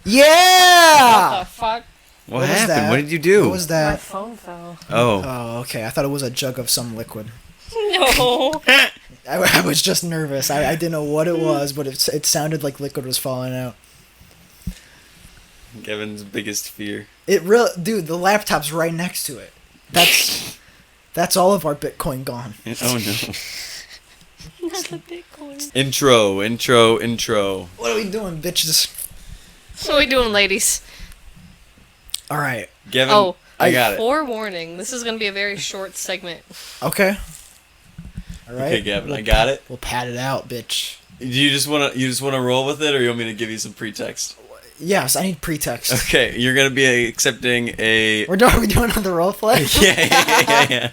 Yeah! What the fuck? What was happened? that? What did you do? What was My that? phone fell. Oh. Oh, okay. I thought it was a jug of some liquid. No. I was just nervous. I didn't know what it was, but it sounded like liquid was falling out. Kevin's biggest fear. Dude, the laptop's right next to it. That's all of our Bitcoin gone. Oh no. Not the Bitcoin. Intro. What are we doing, bitches? What are we doing, ladies? All right. Kevin, I got it. Forewarning. This is going to be a very short segment. Okay. All right. Okay, Gavin, I got it. We'll pad it out, bitch. Do you just wanna roll with it, or you want me to give you some pretext? Yes, I need pretext. Okay, you're gonna be accepting a. Are we doing another roleplay? Yeah.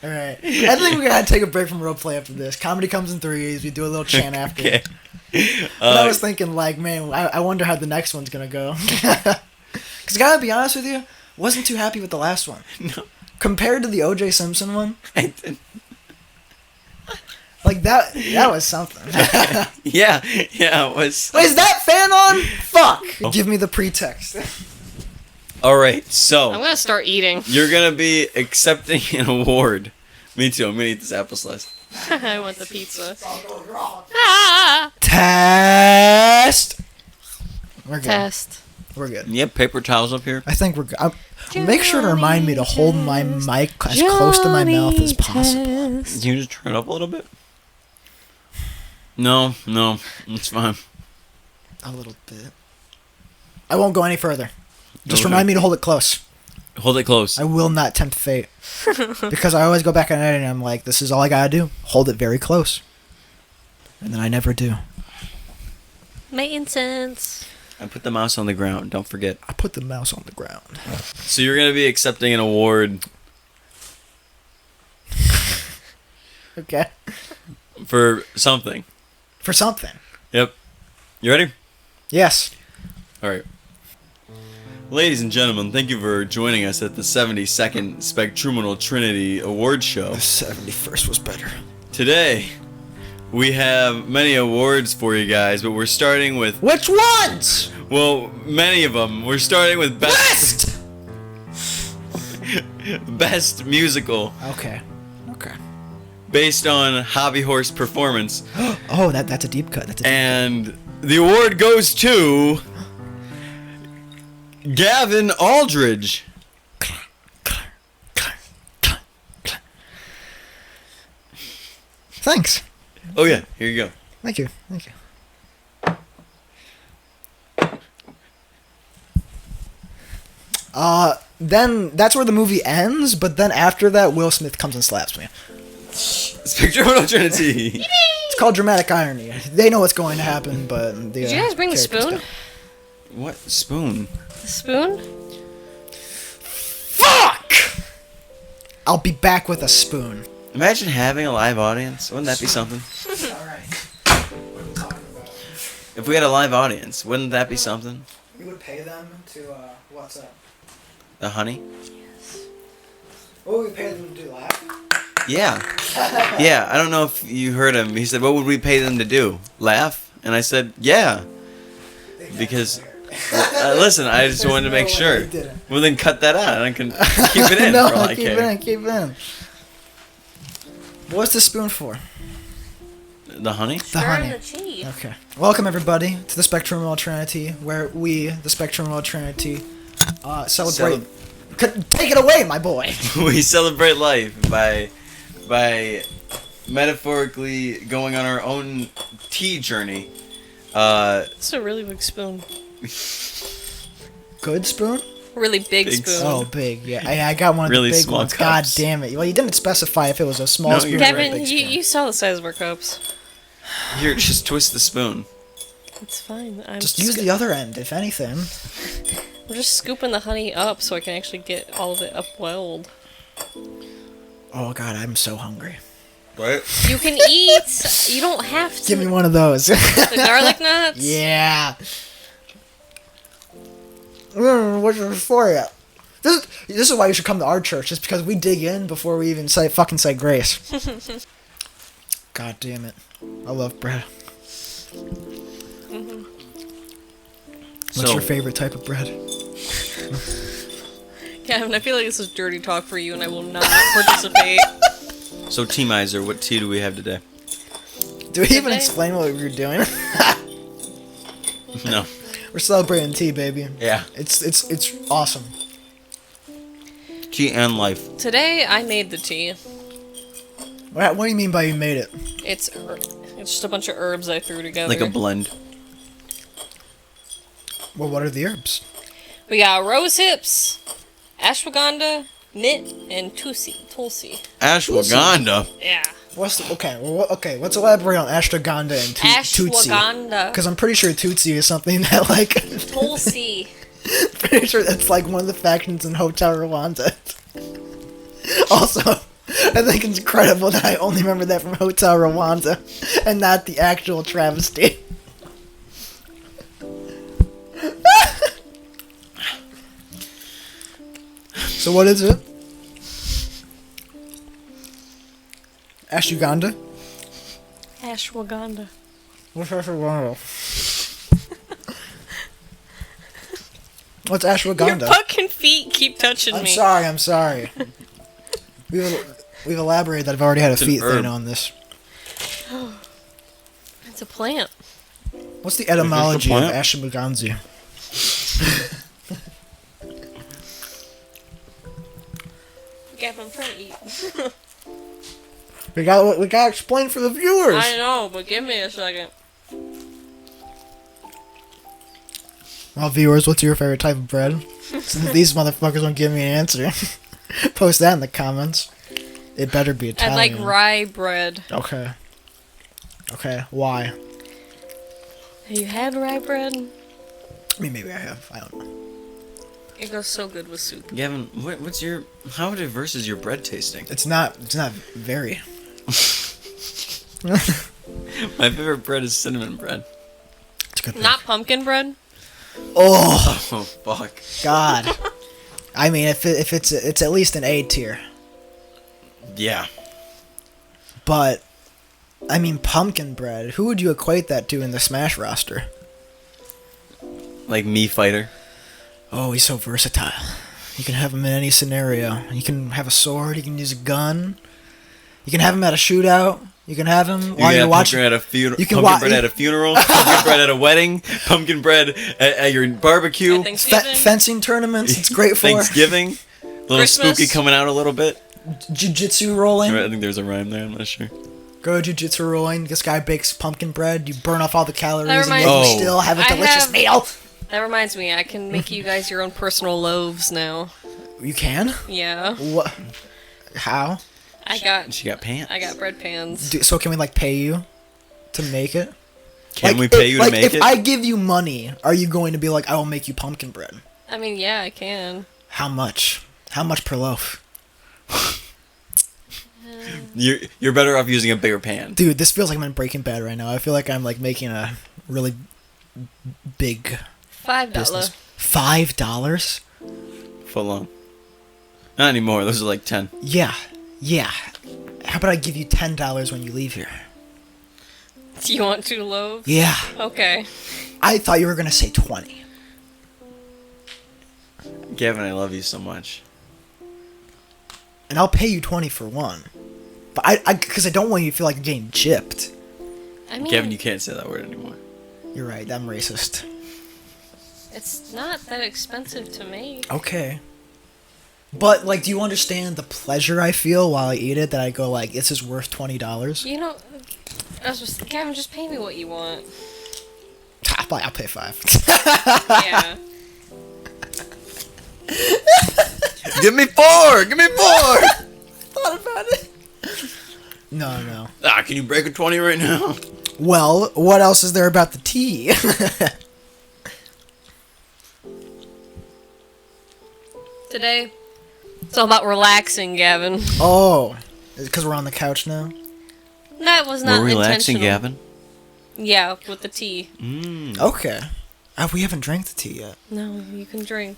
All right. I think we're gonna take a break from roleplay after this. Comedy comes in threes. We do a little chant after. Okay. But I was thinking, like, man, I wonder how the next one's gonna go. Because gotta be honest with you, wasn't too happy with the last one. No. Compared to the O.J. Simpson one, I didn't. like that was something. Yeah, it was. Wait, is that fan on? Fuck! Oh. Give me the pretext. All right, I'm so going to start eating. you're gonna be accepting an award. Me too. I'm gonna eat this apple slice. I want the pizza. Ah! Test! We're good. Test. We're good. You have paper towels up here? I think we're good. Make sure to remind me to hold my mic as close to my mouth as possible. Can you just turn it up a little bit? No, it's fine. A little bit. I won't go any further. Just Okay. remind me to hold it close. Hold it close. I will not tempt fate. Because I always go back on it and I'm like, this is all I gotta do. Hold it very close. And then I never do. Maintenance. I put the mouse on the ground. Don't forget. I put the mouse on the ground. So you're gonna be accepting an award Okay. for something. For something. Yep. You ready? Yes. All right. Ladies and gentlemen, thank you for joining us at the 72nd Spectruminal Trinity Award Show. The 71st was better. Today, we have many awards for you guys, but we're starting with, Which ones? well, many of them. We're starting with Best! Best Musical, Okay. Okay. based on Hobby Horse Performance. Oh, that's a deep cut. That's a deep And the award goes to Gavin Aldridge. Thanks. Oh yeah, here you go. Thank you. Thank you. Then that's where the movie ends, but then after that, Will Smith comes and slaps me. Spectruminal Trinity. It's called dramatic irony. They know what's going to happen, but the Did you guys bring the characters spoon? don't. What spoon? The spoon? Fuck! I'll be back with a spoon. Imagine having a live audience. Wouldn't that be something? Alright. What are we talking about? If we had a live audience, wouldn't that be something? You would pay them to, what's up? The honey? What would we pay them to do, laugh? Yeah. Yeah, I don't know if you heard him. He said, what would we pay them to do? Laugh? And I said, yeah. Because, listen, I just wanted to make sure. Well, then cut that out and I can keep it in No, for all I keep care. it in, keep it in. What's the spoon for? The honey? The honey. the cheese. Okay. Welcome, everybody, to the Spectruminal Trinity, where we, the Spectruminal Trinity, celebrate... Take it away, my boy! We celebrate life by metaphorically going on our own tea journey. It's a really big spoon. Good spoon? Really big Big spoon. Oh, big, yeah. I got one of Really the big small ones. cups. God damn it. Well, you didn't specify if it was a small No, spoon you're or a Kevin, big spoon. you saw the size of our cups. Here, just twist the spoon. It's fine. Just use the other end, if anything. I'm just scooping the honey up so I can actually get all of it upwelled. Oh, God, I'm so hungry. What? You can eat. You don't have to. Give me one of those. The garlic nuts? Yeah. What's it for you? This is why you should come to our church, just because we dig in before we even say grace. God damn it. I love bread. What's your favorite type of bread? Kevin, I feel like this is dirty talk for you, and I will not participate. So, Tea Miser, what tea do we have today? Do we even Today? explain what we were doing? No. We're celebrating tea, baby. Yeah. It's awesome. Tea and life. Today, I made the tea. What do you mean by you made it? It's just a bunch of herbs I threw together. Like a blend. Well, what are the herbs? We got rose hips, ashwagandha, mint, and tulsi. Ashwagandha. Yeah. Okay, let's elaborate on ashwagandha and tootsie. Ashwagandha. Because I'm pretty sure tootsie is something that, like... Tulsi. Pretty sure that's, like, one of the factions in Hotel Rwanda. Also, I think it's incredible that I only remember that from Hotel Rwanda, and not the actual travesty. So what is it? Ashwagandha? Ashwagandha. What's ashwagandha? What's ashwagandha? Your fucking feet keep touching I'm me. sorry. We've elaborated that I've already had a It's an feet thing herb. on this. It's a plant. What's the etymology of plant? ashwagandha? Gavin, I'm trying to eat. We gotta explain for the viewers. I know, but give me a second. Well, viewers, what's your favorite type of bread? Since these motherfuckers won't give me an answer, post that in the comments. It better be I Italian. like rye bread. Okay. Why? Have you had rye bread? I mean, maybe I have. I don't know. It goes so good with soup. Gavin, how diverse is your bread tasting? It's not very. My favorite bread is cinnamon bread. It's a good. Not pumpkin bread? Oh Oh, fuck. God. I mean, if it's at least an A tier. Yeah. But, I mean, pumpkin bread. Who would you equate that to in the Smash roster? Like Me Fighter. Oh, he's so versatile. You can have him in any scenario. You can have a sword. You can use a gun. You can have him at a shootout. You can have him while you're watching. Pumpkin bread You can pumpkin bread at a funeral. Pumpkin bread at a wedding. Pumpkin bread at your barbecue. At Thanksgiving? Fencing tournaments. It's great for Thanksgiving. A little Christmas. spooky coming out a little bit. jiu-jitsu rolling. I think there's a rhyme there. I'm not sure. Go jiu-jitsu rolling. This guy bakes pumpkin bread. You burn off all the calories, and reminds yet you me- still have a I delicious have- meal. That reminds me, I can make you guys your own personal loaves now. You can? Yeah. What? How? I got She got pants. bread pans. So can we like pay you to make it? Can Like, we pay you to make if it? I give you money, are you going to be like, I will make you pumpkin bread? I mean, yeah, I can. How much? How much per loaf? You're better off using a bigger pan. Dude, this feels like I'm in Breaking Bad right now. I feel like I'm like making a really big $5. business. $5? Foot long. Not anymore. Those are like 10. Yeah. How about I give you $10 when you leave here? Do you want 2 loaves? Yeah. Okay. I thought you were gonna say 20. Gavin, I love you so much. And I'll pay you 20 for one. But because I don't want you to feel like you're getting gypped. I mean, Gavin, you can't say that word anymore. You're right, I'm racist. it's not that expensive to make. Okay. But, like, do you understand the pleasure I feel while I eat it? That I go, like, this is worth $20? You know, Gavin, just pay me what you want. I'll pay 5. Yeah. Give me 4! Give me 4! Thought about it. No. Can you break a 20 right now? Well, what else is there about the tea? Today, it's all about relaxing, Gavin. Oh, because we're on the couch now? That was not We're relaxing, intentional. Gavin. Yeah, with the tea. Okay. We haven't drank the tea yet. No, you can drink.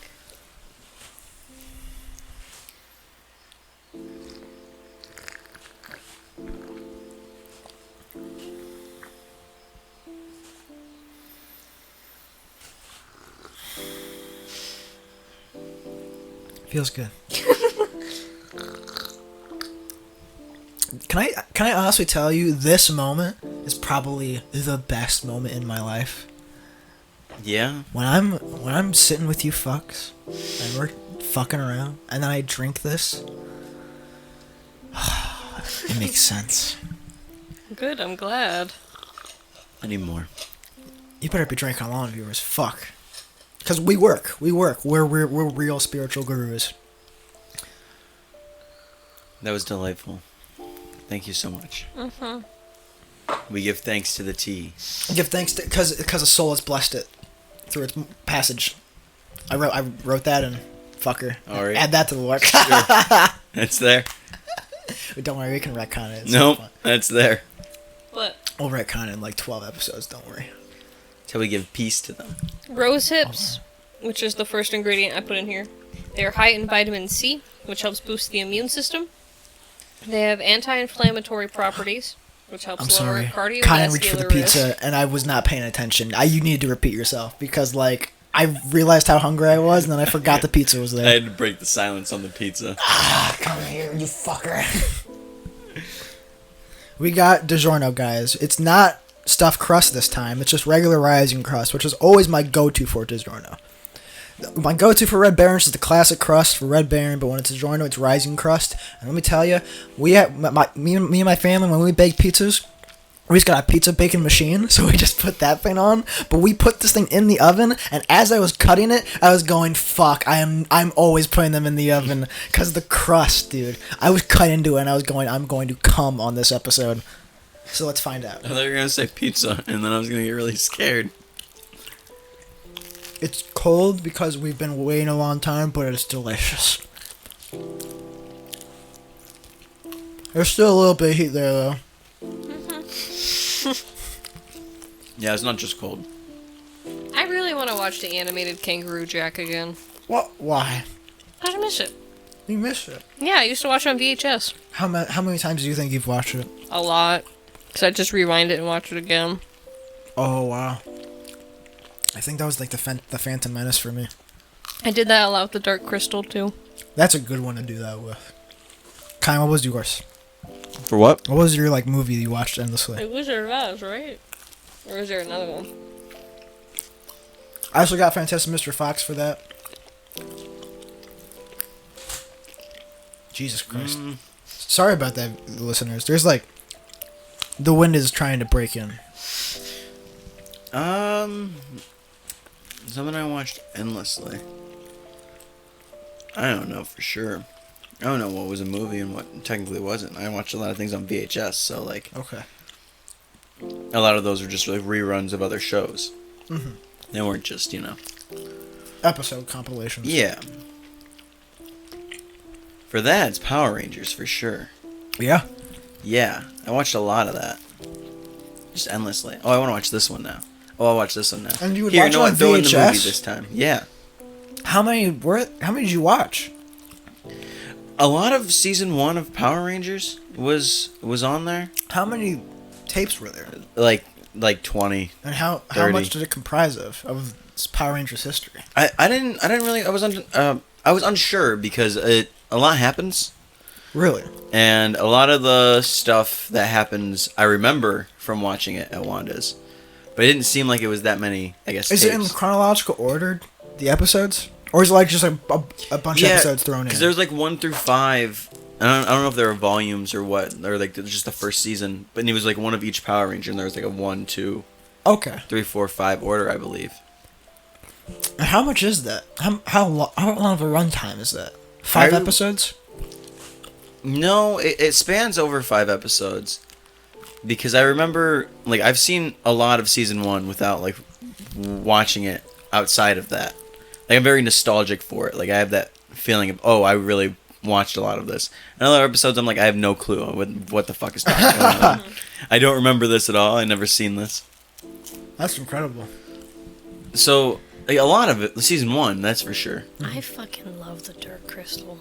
Feels good. Can I honestly tell you, this moment is probably the best moment in my life. Yeah. When I'm sitting with you fucks and we're fucking around and then I drink this, it makes sense. Good, I'm glad. I need more. You better be drinking along, viewers. Fuck. Because we work. We're real spiritual gurus. That was delightful. Thank you so much. We give thanks to the tea. Give thanks to because a soul has blessed it through its passage. I wrote that in fucker. All right. Add that to the work. It's there. Don't worry, we can retcon it. It's Nope, so fun. that's there. What? We'll retcon it in like 12 episodes. Don't worry. Till we give peace to them. Rose hips, which is the first ingredient I put in here. They're high in vitamin C, which helps boost the immune system. They have anti-inflammatory properties, which helps I'm lower sorry. cardiovascular Kyan reached for the risk. pizza, and I was not paying attention. You need to repeat yourself because like I realized how hungry I was, and then I forgot the pizza was I there. had to break the silence on the pizza. Come here, you fucker. We got DiGiorno, guys. It's not stuffed crust this time. It's just regular rising crust, which is always my go-to for DiGiorno. My go-to for Red Baron is the classic crust for Red Baron, but when it's DiGiorno, it's rising crust. And let me tell you, me and my family, when we bake pizzas, we just got a pizza baking machine, so we just put that thing on. But we put this thing in the oven, and as I was cutting it, I was going, "Fuck! I'm always putting them in the oven because the crust, dude." I was cut into it, and I was going, "I'm going to come on this episode." So let's find out. I thought you were gonna say pizza, and then I was gonna get really scared. It's cold because we've been waiting a long time, but it's delicious. There's still a little bit of heat there, though. Yeah, it's not just cold. I really want to watch the animated Kangaroo Jack again. What? Why? I miss it. You missed it. Yeah, I used to watch it on VHS. How many times do you think you've watched it? A lot. Because I just rewind it and watch it again. Oh, wow. I think that was like the Phantom Menace for me. I did that a lot with the Dark Crystal, too. That's a good one to do that with. Kyle, what was yours? For what? What was your like movie you watched endlessly? It was or was, right? Or is there another one? I also got Fantastic Mr. Fox for that. Jesus Christ. Sorry about that, listeners. There's like... The wind is trying to break in. Something I watched endlessly. I don't know for sure. I don't know what was a movie and what technically wasn't. I watched a lot of things on VHS, so like... Okay. A lot of those were just like reruns of other shows. Mm-hmm. They weren't just, Episode compilations. Yeah. For that, it's Power Rangers for sure. Yeah? Yeah, I watched a lot of that. Just endlessly. Oh, I want to watch this one now. Oh, I'll watch this one now. And you would Here, watch you know it on what? Throw in the movie VHS? this time. Yeah. How many did you watch? A lot of season 1 of Power Rangers was on there. How many tapes were there? Like 20. And how 30. much did it comprise of Power Rangers history? I didn't really. I was unsure because a lot happens. Really? And a lot of the stuff that happens, I remember from watching it at Wanda's. But it didn't seem like it was that many, I guess, Is tapes. it in chronological order, the episodes? Or is it like just a bunch of episodes thrown in? because there's like 1 through 5. I don't know if there were volumes or what. Or like just the first season. But it was like one of each Power Ranger. And there was like a 1, 2, Okay. 3, 4, 5 order, I believe. And how much is that? How long of a runtime is that? 5 episodes? No, it spans over 5 episodes. Because I remember, like, I've seen a lot of season 1 without, like, watching it outside of that. Like, I'm very nostalgic for it. Like, I have that feeling of, oh, I really watched a lot of this. And other episodes, I'm like, I have no clue what the fuck is going on. I don't remember this at all. I never seen this. That's incredible. So, like, a lot of it, season 1, that's for sure. I fucking love the Dark Crystal.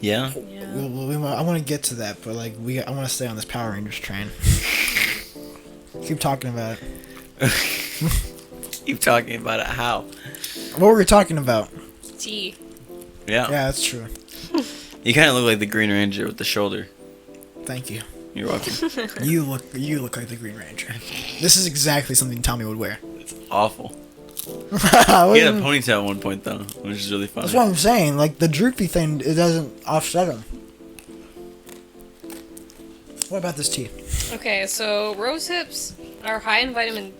Yeah? Yeah. I want to get to that, but like I want to stay on this Power Rangers train. Keep talking about it. Keep talking about it. How? What were we talking about? Tea. Yeah. Yeah, that's true. You kind of look like the Green Ranger with the shoulder. Thank you. You're welcome. You look like the Green Ranger. This is exactly something Tommy would wear. It's awful. He He had a ponytail at one point though, which is really funny. That's what I'm saying. Like the droopy thing, it doesn't offset him. What about this tea? Okay, so rose hips are high in vitamin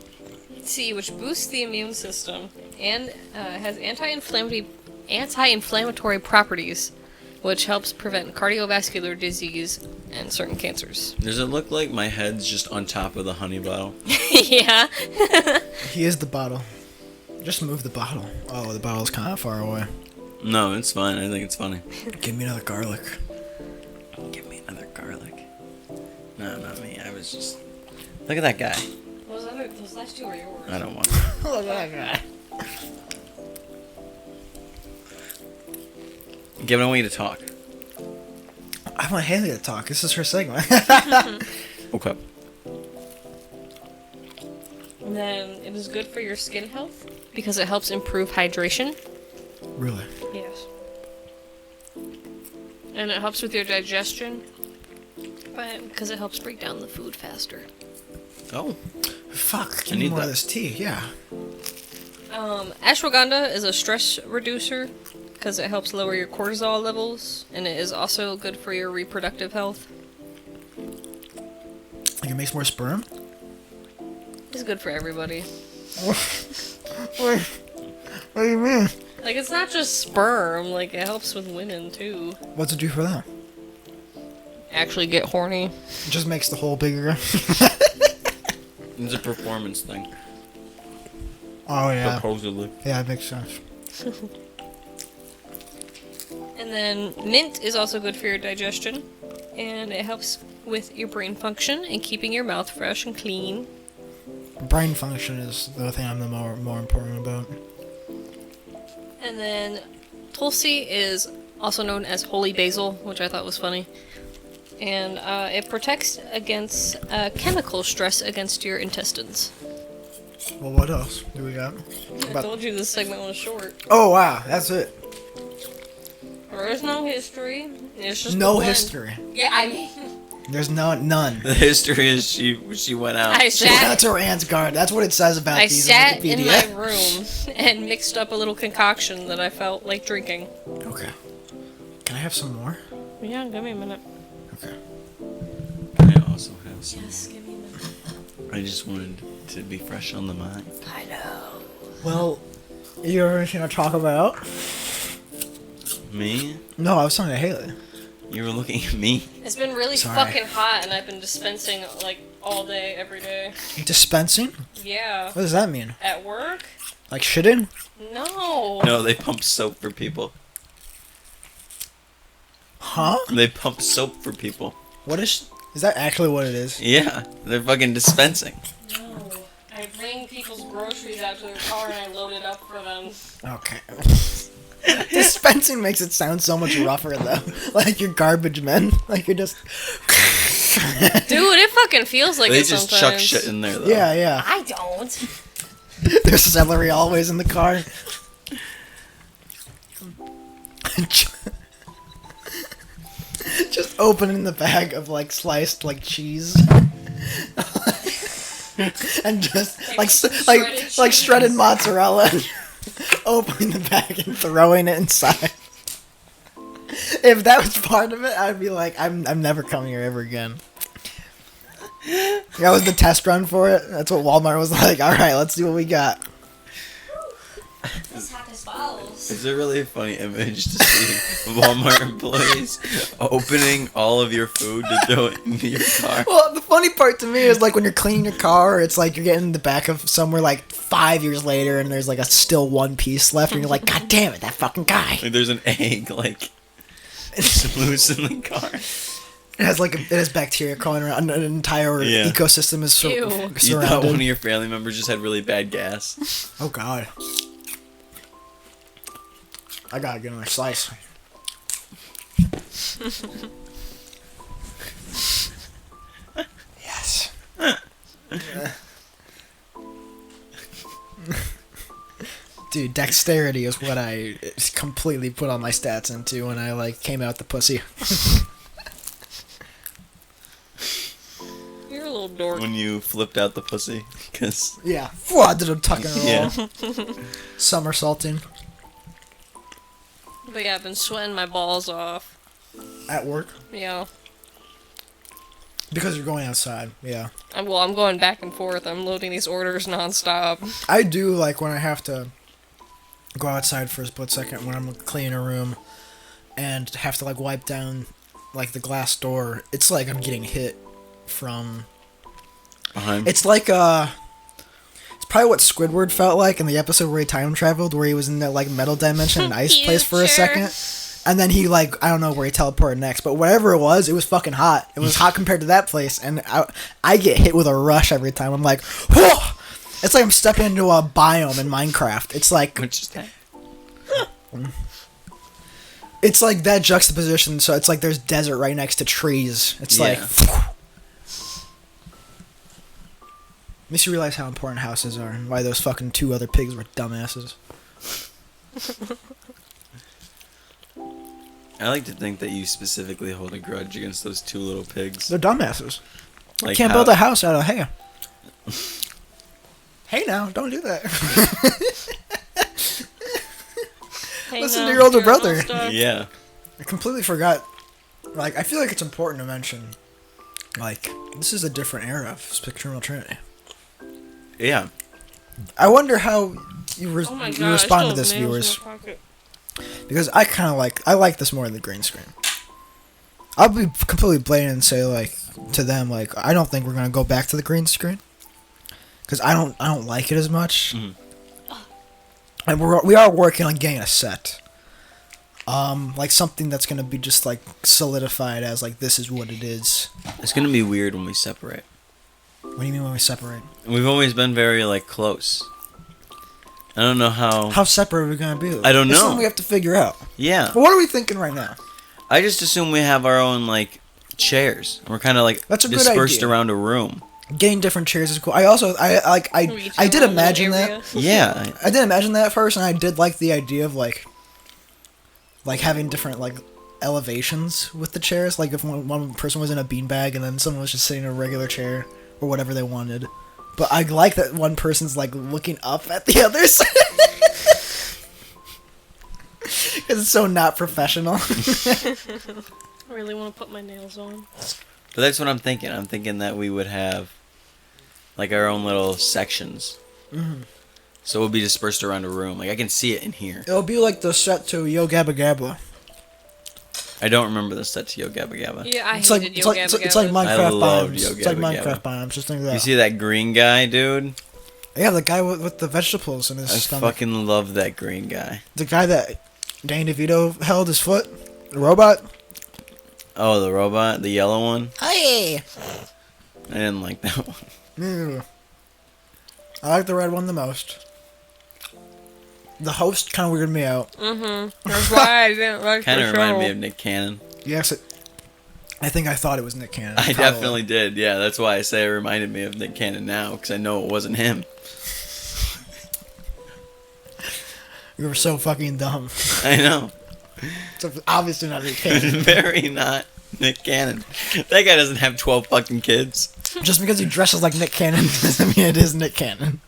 C, which boosts the immune system and has anti-inflammatory properties, which helps prevent cardiovascular disease and certain cancers. Does it look like my head's just on top of the honey bottle? Yeah. He is the bottle. Just move the bottle. Oh, the bottle's kind of far away. No, it's fine. I think it's funny. Give me another garlic. Give me another garlic. No, not me. I was just... Look at that guy. Those last two are yours. I don't want Look at that guy. Gavin, I want you to talk. I want Haley to talk. This is her segment. Okay. And then it is good for your skin health because it helps improve hydration. Really? Yes. And it helps with your digestion because it helps break down the food faster. Oh. Fuck. Give I me need more that. of this tea. Yeah. Ashwagandha is a stress reducer because it helps lower your cortisol levels, and it is also good for your reproductive health. Like it makes more sperm? It's good for everybody. What do you mean? Like, it's not just sperm, like, it helps with women, too. What's it do for them? Actually get horny. It just makes the hole bigger. It's a performance thing. Oh, yeah. Supposedly. Yeah, it makes sense. And then mint is also good for your digestion, and it helps with your brain function and keeping your mouth fresh and clean. Brain function is the thing I'm the more important about. And then Tulsi is also known as holy basil, which I thought was funny. And it protects against chemical stress against your intestines. Well, what else do we got? I told you this segment was short. Oh, wow. That's it. There is no history. It's just No the blend. history. Yeah, I mean, There's none. The history is she went out. I She went out sat, to her aunt's garden. That's what it says about I these sat in Wikipedia. my room and mixed up a little concoction that I felt like drinking. Okay. Can I have some more? Yeah, give me a minute. Okay. I also have some. Yes, give me a minute. I just wanted to be fresh on the mind. I know. Well, you ever anything to talk about? Me? No, I was talking to Haley. You were looking at me. It's been really Sorry. fucking hot, and I've been dispensing like all day, every day. Dispensing? Yeah. What does that mean? At work? Like shitting? No. No, they pump soap for people. Huh? They pump soap for people. What is that actually what it is? Yeah, they're fucking dispensing. No. I bring people's groceries out to their car and I load it up for them. Okay. Dispensing makes it sound so much rougher though. Like you're garbage men. Like you're just Dude, it fucking feels like They it just sometimes. chuck shit in there though. Yeah, yeah. I don't. There's celery always in the car. Just opening the bag of like sliced like cheese. And just like shredded mozzarella. Opening the bag and throwing it inside. If that was part of it, I'd be like, I'm never coming here ever again. That was the test run for it. That's what Walmart was like. All right, let's see what we got. This hot as balls. It's a really funny image to see Walmart employees opening all of your food to throw it into your car. Well, the funny part to me is like when you're cleaning your car, it's like you're getting in the back of somewhere like 5 years later, and there's like a still one piece left, and you're like, God damn it, that fucking guy. Like there's an egg like it's loose in the car. It has bacteria crawling around. An entire Yeah. ecosystem is Ew. You thought one of surrounded. your family members just had really bad gas. Oh God. I gotta get another slice. Yes. Dude, Dude, dexterity is what I completely put all my stats into when I, like, came out the pussy. You're a little dork. When you flipped out the pussy, because Yeah. I did a tuck and roll. yeah, Somersaulting. But yeah, I've been sweating my balls off. At work. Yeah. Because you're going outside, yeah. I'm going back and forth. I'm loading these orders nonstop. I do, like, when I have to go outside for a split second when I'm cleaning a room and have to, like, wipe down, like, the glass door. It's like I'm getting hit from... behind. It's like, it's probably what Squidward felt like in the episode where he time traveled, where he was in that, like, metal dimension and ice place for a second. And then he, like, I don't know where he teleported next, but whatever it was fucking hot. It was hot compared to that place, and I get hit with a rush every time. I'm like, whoa! It's like I'm stepping into a biome in Minecraft. It's like... Which is that? It's like that juxtaposition, so it's like there's desert right next to trees. It's like... Makes you realize how important houses are, and why those fucking two other pigs were dumbasses. I like to think that you specifically hold a grudge against those two little pigs. They're dumbasses. Like Can't build a house out of hay. Hey now, don't do that. Hey, Listen no, to your older you're brother. almost done. Yeah. I completely forgot. Like, I feel like it's important to mention, like, this is a different era of Spectruminal Trinity. Yeah. I wonder how you, Oh my you God, respond to I this, still have nails viewers. in my pocket. Because I like this more than the green screen. I'll be completely blatant and say, like, to them, like, I don't think we're gonna go back to the green screen. Because I don't like it as much. Mhm. And we are working on getting a set. Like something that's gonna be just like solidified as like this is what it is. It's gonna be weird when we separate. What do you mean when we separate? We've always been very, like, close. I don't know how... How separate are we gonna be? I don't That's know. something we have to figure out. Yeah. But what are we thinking right now? I just assume we have our own, like, chairs. We're kind of, like, That's a good dispersed idea. around a room. Getting different chairs is cool. I also I did imagine that. Yeah. I did imagine that at first, and I did like the idea of like having different like elevations with the chairs. Like if one person was in a beanbag and then someone was just sitting in a regular chair or whatever they wanted. But I like that one person's like looking up at the others. Because it's so not professional. I really want to put my nails on. But that's what I'm thinking. I'm thinking that we would have, like, our own little sections. Mhm. So we'll be dispersed around a room. Like, I can see it in here. It'll be like the set to Yo Gabba Gabba. I don't remember the set to Yo Gabba Gabba. Yeah, I It's like hated it's Yo like Gabba it's like Gabba. I Minecraft loved bombs. Yo It's like Gabba Minecraft Gabba. bombs. Just think of that. You see that green guy, dude? Yeah, the guy with the vegetables in his I stomach. fucking love that green guy. The guy that Danny DeVito held his foot. The robot. Oh, the robot? The yellow one? Hey. I didn't like that one. Mm. I like the red one the most. The host kind of weirded me out. Mm-hmm. That's why I didn't like Kind the of show. reminded me of Nick Cannon. Yes, I think I thought it was Nick Cannon. I Probably. definitely did. Yeah, that's why I say it reminded me of Nick Cannon now, because I know it wasn't him. You were so fucking dumb. I know. It's obviously not Nick Cannon. Very not Nick Cannon. That guy doesn't have 12 fucking kids. Just because he dresses like Nick Cannon doesn't mean it is Nick Cannon.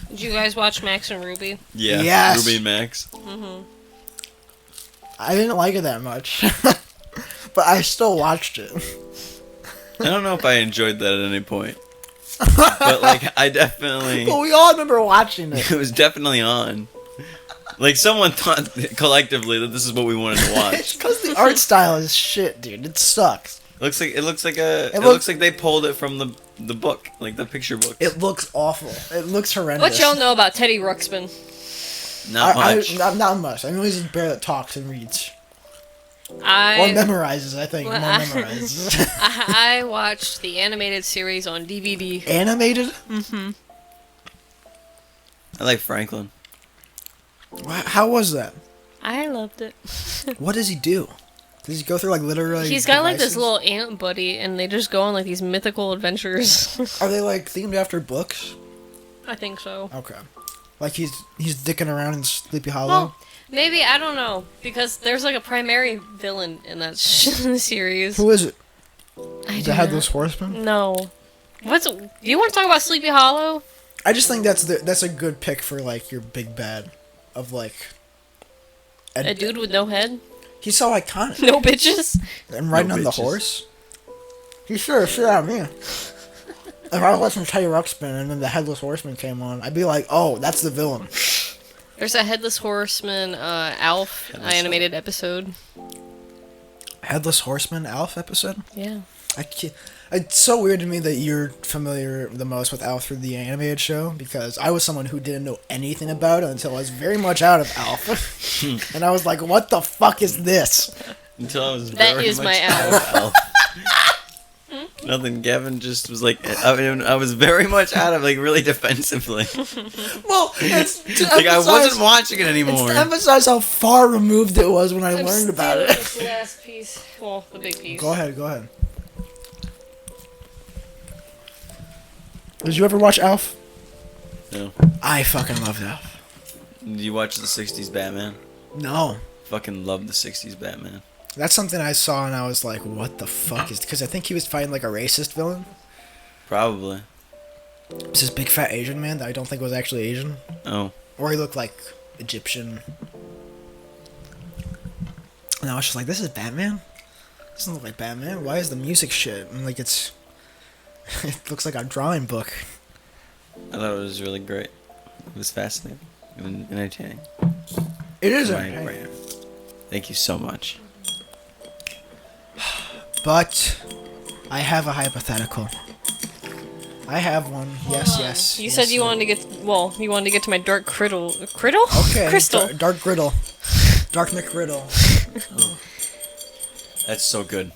Did you guys watch Max and Ruby? Yeah, Yes. Ruby and Max. Mm-hmm. I didn't like it that much. But I still watched it. I don't know if I enjoyed that at any point. But, like, I definitely... But we all remember watching it. It was definitely on. Like, someone thought collectively that this is what we wanted to watch. Because the art style is shit, dude. It sucks. It looks like they pulled it from the book, like the picture book. It looks awful. It looks horrendous. What y'all know about Teddy Ruxpin? Not much. Not much. I know he's a bear that talks and reads. Or I memorizes, I think. Well, More memorizes. I watched the animated series on DVD. Animated? Mm-hmm. I like Franklin. How was that? I loved it. What does he do? Does he go through like literally? He's got like this devices? little ant buddy, and they just go on like these mythical adventures. Are they like themed after books? I think so. Okay. Like he's dicking around in Sleepy Hollow. Well, maybe, I don't know, because there's like a primary villain in that series. Who is it? I The do Headless not- Horseman? No. You want to talk about Sleepy Hollow? I just think that's a good pick for like your big bad of like A dude with no head? He's so iconic. No bitches? And riding No on the bitches. horse. He sure shit out of me. If I was listening to Teddy Ruxpin and then the Headless Horseman came on, I'd be like, oh, that's the villain. There's a Headless Horseman, Alf animated episode. Headless Horseman Alf episode? Yeah. It's so weird to me that you're familiar the most with Alf through the animated show, because I was someone who didn't know anything about it until I was very much out of Alf. And I was like, what the fuck is this? Until I was That very is much my out of Alf. Nothing. Gavin just was like, I was very much out of, like, really defensively. Well, it's to Like, I emphasize- wasn't watching it It's anymore. to emphasize how far removed it was when I learned about it. This last piece. Well, the big piece. Go ahead. Did you ever watch Alf? No. I fucking loved Alf. Did you watch the 60s Batman? No. Fucking love the 60s Batman. That's something I saw and I was like, what the fuck is... Because I think he was fighting like a racist villain. Probably. It's this big fat Asian man that I don't think was actually Asian. Oh. Or he looked like Egyptian. And I was just like, this is Batman? This doesn't look like Batman. Why is the music shit? And like it's... It looks like a drawing book. I thought it was really great. It was fascinating and entertaining. It is Right, okay. right. Thank you so much. But I have a hypothetical. I have one. Yes. You yes, said you sir. wanted to get... Well, you wanted to get to my dark criddle... Criddle? Okay. Crystal. Dark Griddle. Dark McGriddle. That's so good.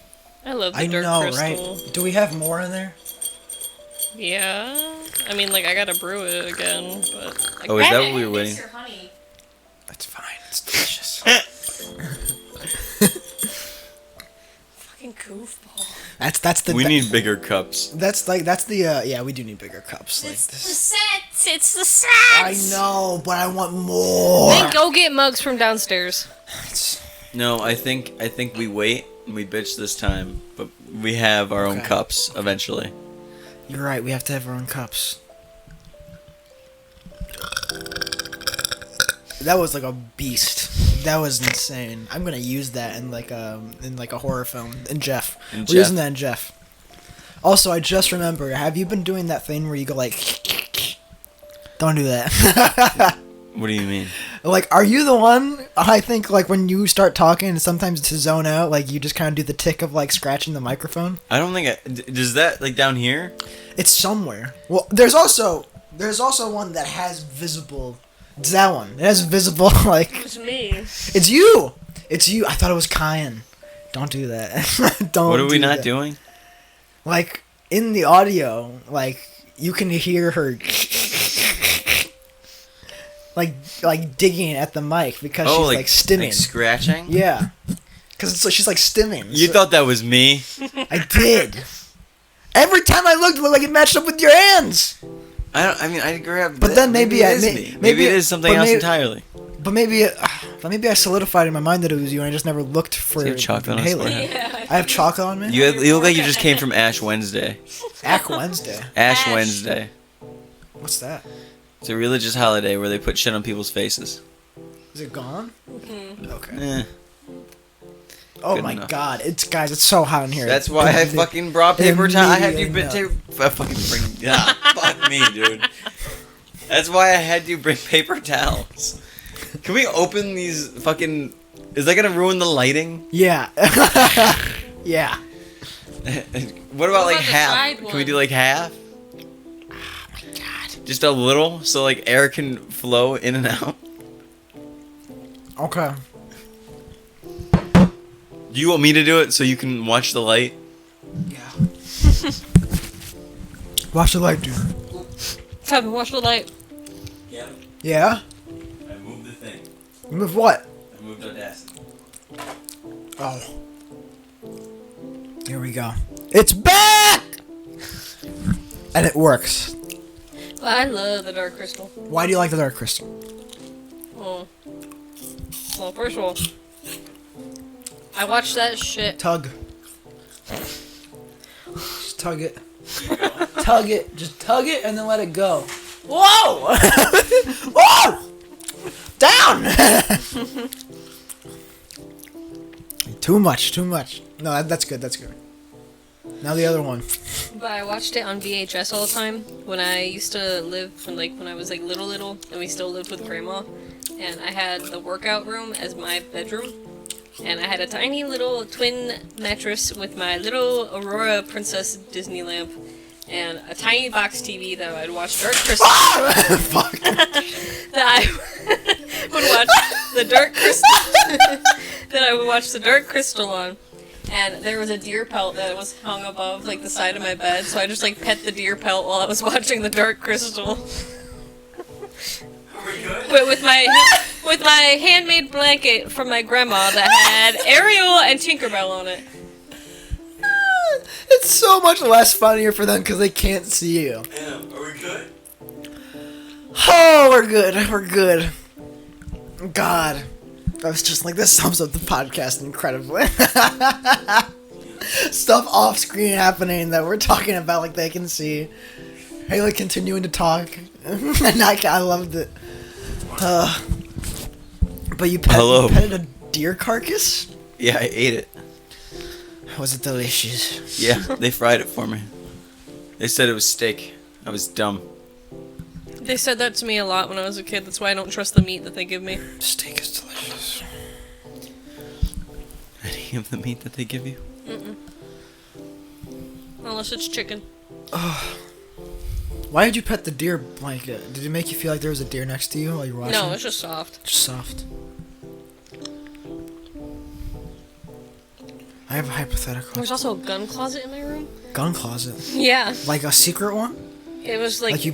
I love the I dark know, crystal. right? Do we have more in there? Yeah. I mean, like, I gotta brew it again, but... Like, Oh, is that what we were waiting? Honey. That's fine. It's delicious. Fucking goofball. That's the. We need bigger cups. That's the. Yeah, we do need bigger cups. Like It's the this. sets! It's the sets! I know, but I want more. Then go get mugs from downstairs. No, I think we wait and we bitch this time, but we have our own Okay. cups eventually. You're right. We have to have our own cups. That was like a beast. That was insane. I'm gonna use that in like a horror film. In Jeff. In We're Jeff. using that in Jeff. Also, I just remember. Have you been doing that thing where you go like? Don't do that. What do you mean? Like, are you the one? I think like when you start talking, and sometimes to zone out, like you just kind of do the tick of like scratching the microphone. I don't think does that like down here? It's somewhere. Well, there's also one that has visible. It's that one. It has visible like. It's me. It's you. It's you. I thought it was Kyan. Don't do that. Don't. What are we do not that. doing? Like in the audio, like you can hear her. Like digging at the mic because she's like stimming. like scratching. Yeah. Because she's like stimming. You thought that was me? I did. Every time I looked, it looked like it matched up with your hands. I mean, I grabbed. But then maybe it I- is may- me. maybe- it is something but else maybe- entirely. But maybe I solidified in my mind that it was you, and I just never looked for Do you have chocolate on his Haley. forehead? Yeah. I have chocolate on me. You look like you just came from Ash Wednesday. Ash Wednesday. Ash Ash. Wednesday. What's that? It's a religious holiday where they put shit on people's faces. Is it gone? Mm-hmm. Okay. Eh. Oh Good my enough. god, it's so hot in here. That's why I fucking brought paper towel. I had you Immediately I fucking bring. Yeah, fuck me, dude. That's why I had you bring paper towels. Can we open these fucking? Is that gonna ruin the lighting? Yeah. Yeah. What about like about the half? side Can we one? do like half? God. Just a little, so like air can flow in and out. Okay. Do you want me to do it so you can watch the light? Yeah. Watch the light, dude. Kevin, watch the light. Yeah. Yeah. I moved the thing. You move what? I moved Audacity. Oh. Here we go. It's back! And it works. I love the Dark Crystal. Why do you like the Dark Crystal? Well, first of all, I watched that shit. Tug. Just tug it. Tug it. Just tug it and then let it go. Whoa! Whoa! Down! Too much. No, that's good. Now the other one. But I watched it on VHS all the time when I used to live, when I was like little, and we still lived with Grandma. And I had the workout room as my bedroom. And I had a tiny little twin mattress with my little Aurora Princess Disney lamp. And a tiny box TV that I'd watch Dark Crystal. Fuck. That I would watch the Dark Crystal. That I would watch the Dark Crystal on. And there was a deer pelt that was hung above like the side of my bed, so I just like pet the deer pelt while I was watching the Dark Crystal. Are we good? But with my handmade blanket from my grandma that had Ariel and Tinkerbell on it. It's so much less funnier for them because they can't see you. Yeah, are we good? Oh, we're good. God. I was just like, this sums up the podcast incredibly. Stuff off screen happening that we're talking about like they can see. Haley continuing to talk. And I loved it. But you petted a deer carcass? Yeah, I ate it. Was it delicious? Yeah, they fried it for me. They said it was steak. I was dumb. They said that to me a lot when I was a kid. That's why I don't trust the meat that they give me. Steak is delicious. Any of the meat that they give you? Mm-mm. Unless it's chicken. Why did you pet the deer blanket? Did it make you feel like there was a deer next to you while you were watching? No, it's just soft. Just soft. I have a hypothetical. There's also a gun closet in my room. Gun closet? Yeah. Like a secret one? It was like Like you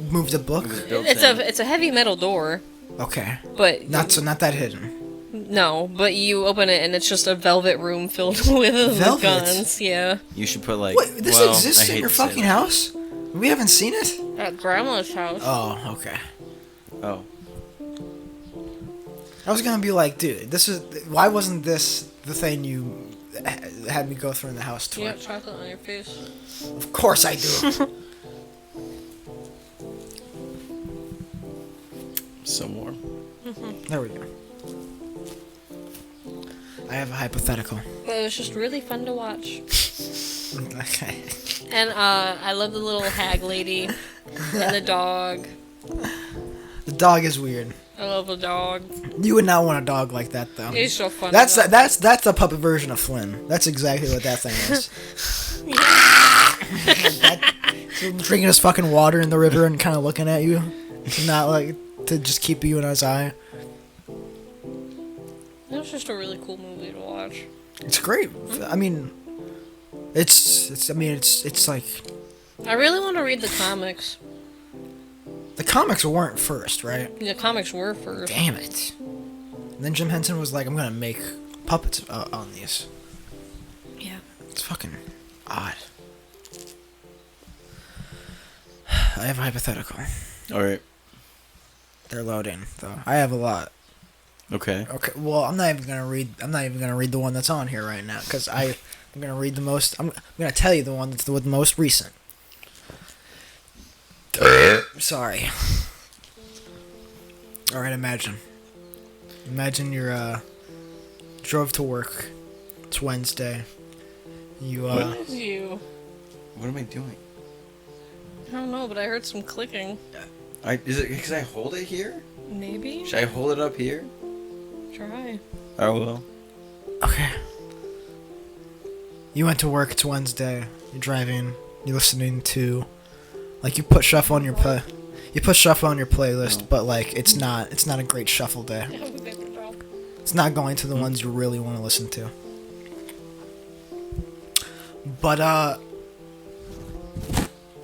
moved a book? it's a heavy metal door, Okay. but Not that hidden. no, but you open it and it's just a velvet room filled with Velvet? guns. Yeah. You should put like. Wait, this well, exists I in hate your to say fucking that. house? We haven't seen it? At Grandma's house. Oh, okay. Oh. I was gonna be like, dude, why wasn't this the thing you had me go through in the house tour? You got chocolate on your face. Of course I do. So warm. There we go. I have a hypothetical. But it was just really fun to watch. Okay. And I love the little hag lady and the dog. The dog is weird. I love the dog. You would not want a dog like that, though. He's so funny. That's though. that's the puppet version of Flynn. That's exactly what that thing is. Drinking his fucking water in the river and kind of looking at you, not like to just keep you in his eye. It was just a really cool movie to watch. It's great. I mean, it's like I really want to read the comics. the comics weren't first, right? The comics were first. Damn it. And then Jim Henson was like, I'm gonna make puppets on these. Yeah. It's fucking odd. I have a hypothetical. All right. They're loading, though. I have a lot. Okay. Okay. Well, I'm not even gonna read the one that's on here right now because I'm gonna read the most. I'm gonna tell you the one that's the most recent. Sorry. All right. Imagine you're drove to work. It's Wednesday. You What is you? What am I doing? I don't know, but I heard some clicking. Is it because I hold it here? Maybe? Should I hold it up here? Try. I will. Okay. You went to work. It's Wednesday. You're driving. You're listening to, like, you put shuffle on your playlist, but like it's not a great shuffle day. It's not going to the ones you really want to listen to. But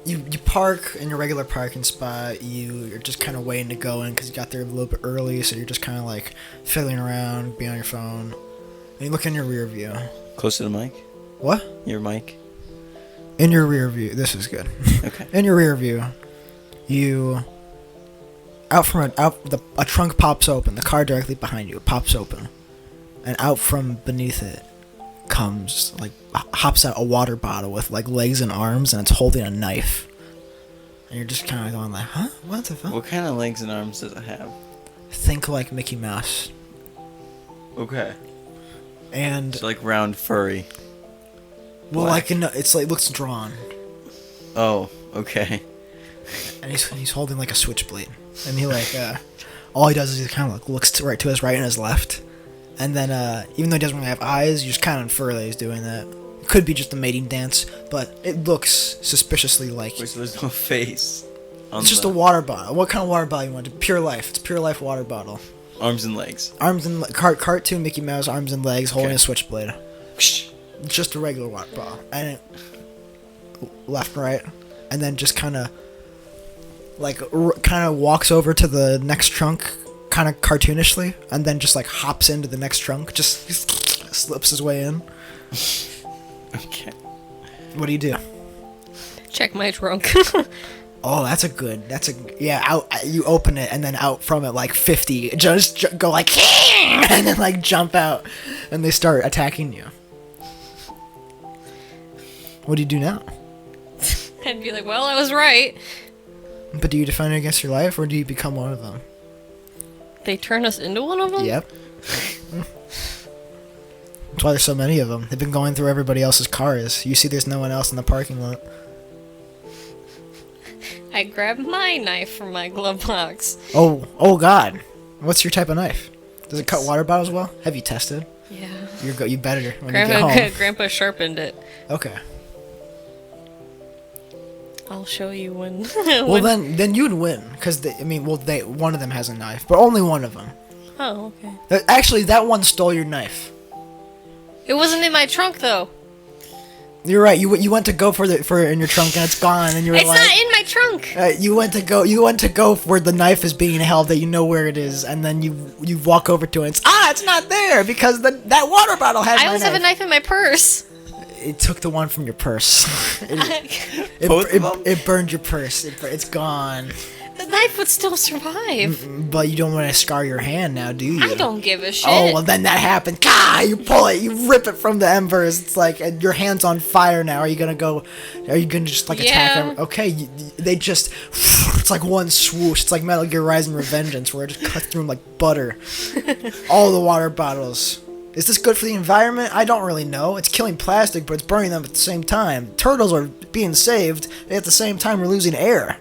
you park in your regular parking spot. You're just kind of waiting to go in because you got there a little bit early, so you're just kind of like fiddling around, being on your phone. And you look in your rear view. Close to the mic. What? Your mic. In your rear view. This is good. Okay. In your rear view, You a trunk pops open. The car directly behind you pops open, and out from beneath it comes hops out a water bottle with legs and arms, and it's holding a knife. And you're just kind of going huh? What the fuck? What kind of legs and arms does it have? Think like Mickey Mouse. Okay. And It's round furry. well, black. it looks drawn, Oh, okay. and he's holding a switchblade, and he all he does is he kind of looks right to his right and his left, and then even though he doesn't really have eyes, you just kind of infer that he's doing that. It could be just a mating dance, but it looks suspiciously like Wait, so there's no face. it's just a water bottle. What kind of water bottle you want? Pure Life. It's Pure Life water bottle. arms and legs. Arms and cartoon Mickey Mouse, arms and legs, holding Okay. a switchblade. It's just a regular water bottle, and it, left and right, and then just kind of walks over to the next trunk, kind of cartoonishly, and then just hops into the next trunk, just slips his way in. Okay. What do you do? Check my trunk. Oh, out. You open it, and then out from it 50 just go and then jump out, and they start attacking you. What do you do now? I'd be like, well, I was right. But do you defend it against your life, or do you become one of them? They turn us into one of them? Yep. That's why there's so many of them. They've been going through everybody else's cars. You see there's no one else in the parking lot. I grab my knife from my glove box. Oh God. What's your type of knife? Does it cut water bottles well? Have you tested? Yeah. You better when you get home. Grandpa sharpened it. Okay. I'll show you when. Well, then you'd win, because one of them has a knife, but only one of them. Oh, okay. Actually, that one stole your knife. It wasn't in my trunk though. You're right. You went to go for it in your trunk, and it's gone, and you were It's not in my trunk. You went to go where the knife is being held, that you know where it is, and then you walk over to it. It's not there because that water bottle has. I always have a knife in my purse. It took the one from your purse. Both of them? It burned your purse. It's gone. The knife would still survive. But you don't want to scar your hand now, do you? I don't give a shit. Oh, well, then that happened. You pull it, you rip it from the embers. It's and your hand's on fire now. Are you gonna just attack Yeah. them? Okay, they just, it's one swoosh. It's like Metal Gear Rising Revengeance, where it just cuts through them like butter. All the water bottles. Is this good for the environment? I don't really know. It's killing plastic, but it's burning them at the same time. Turtles are being saved, and at the same time we're losing air.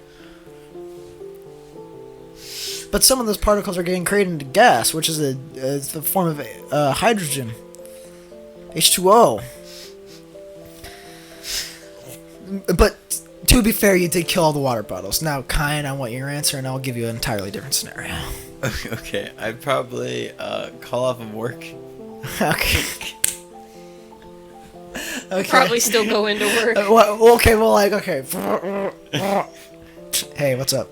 But some of those particles are getting created into gas, which is the form of hydrogen. H2O. But to be fair, you did kill all the water bottles. Now, Kyan, I want your answer, and I'll give you an entirely different scenario. Okay, I'd probably call off of work. Okay. Okay. Probably still go into work. Okay. Hey, what's up?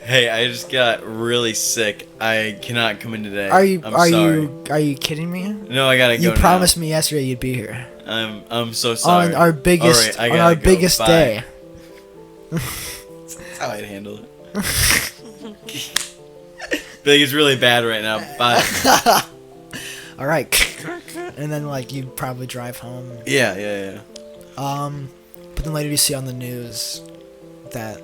Hey, I just got really sick. I cannot come in today. I'm sorry. Are you kidding me? No, I gotta go. You promised me yesterday you'd be here. I'm so sorry. On our biggest All right, I gotta go. biggest Bye. day. That's how I'd handle it. Big is really bad right now. Bye. All right. And then you probably drive home. Yeah. But then later you see on the news that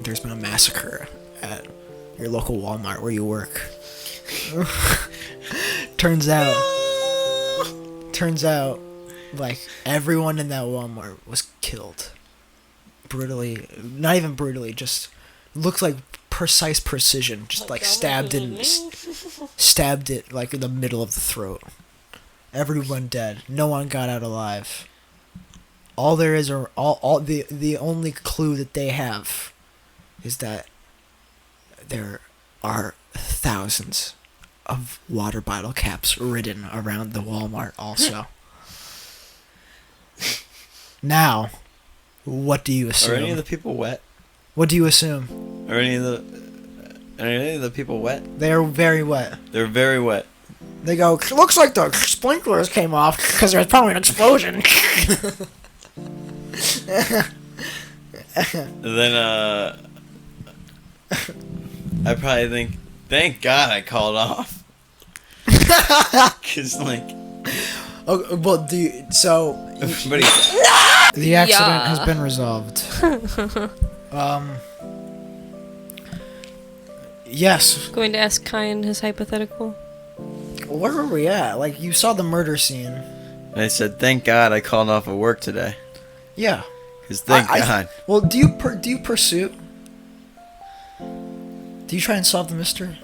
there's been a massacre at your local Walmart where you work. Turns out, everyone in that Walmart was killed. Brutally, not even brutally, just looked like precise precision, just stabbed it in the middle of the throat. Everyone dead. No one got out alive. All there is are the only clue that they have is that there are thousands of water bottle caps ridden around the Walmart also. Now, what do you assume? Are any of the people wet? What do you assume? Are any of the people wet? They're very wet. They're very wet. They go, looks like the sprinklers came off because there's probably an explosion. then I probably think, thank God I called off. Cause like, Oh, well, so everybody. the accident Yeah. has been resolved. Yes. Going to ask Kyan his hypothetical. Where were we at? Like, you saw the murder scene. I said, thank God I called off of work today. Yeah. Cause thank God. Well, do you pursue? Do you try and solve the mystery?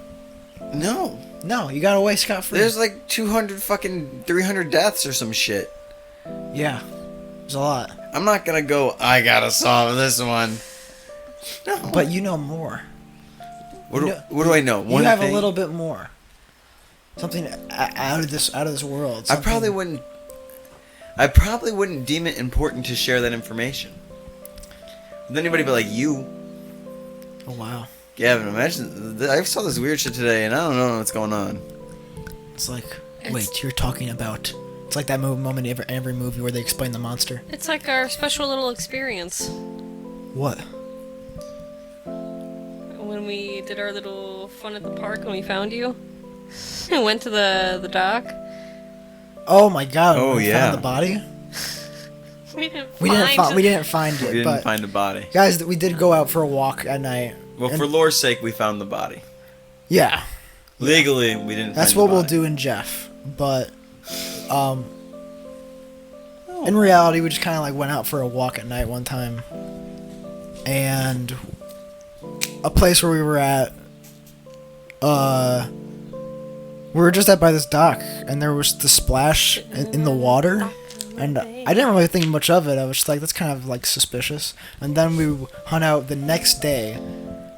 No. No, you got away scot-free. There's like 300 deaths or some shit. Yeah. There's a lot. I'm not gonna go, I gotta solve this one. No. But you know more. What do I know? One you have thing? a little bit more. Something out of this world. I probably wouldn't deem it important to share that information with anybody but like you. Oh wow. Gavin, imagine I saw this weird shit today and I don't know what's going on. It's like, wait, you're talking about... It's like that moment in every movie where they explain the monster. It's like our special little experience. What? When we did our little fun at the park when we found you. We went to the dock. Oh my god, Oh, we yeah. found the body? We didn't We didn't find it, We didn't but... find a body. Guys, we did go out for a walk at night. Well, and- for lore's sake, we found the body. Yeah. Legally, we didn't That's find what the we'll body. do in Jeff. But, in reality, we just kind of like went out for a walk at night one time. And a place where we were at, we were just at by this dock, and there was the splash in the water. And I didn't really think much of it. I was just like, that's kind of like suspicious. And then we hung out the next day,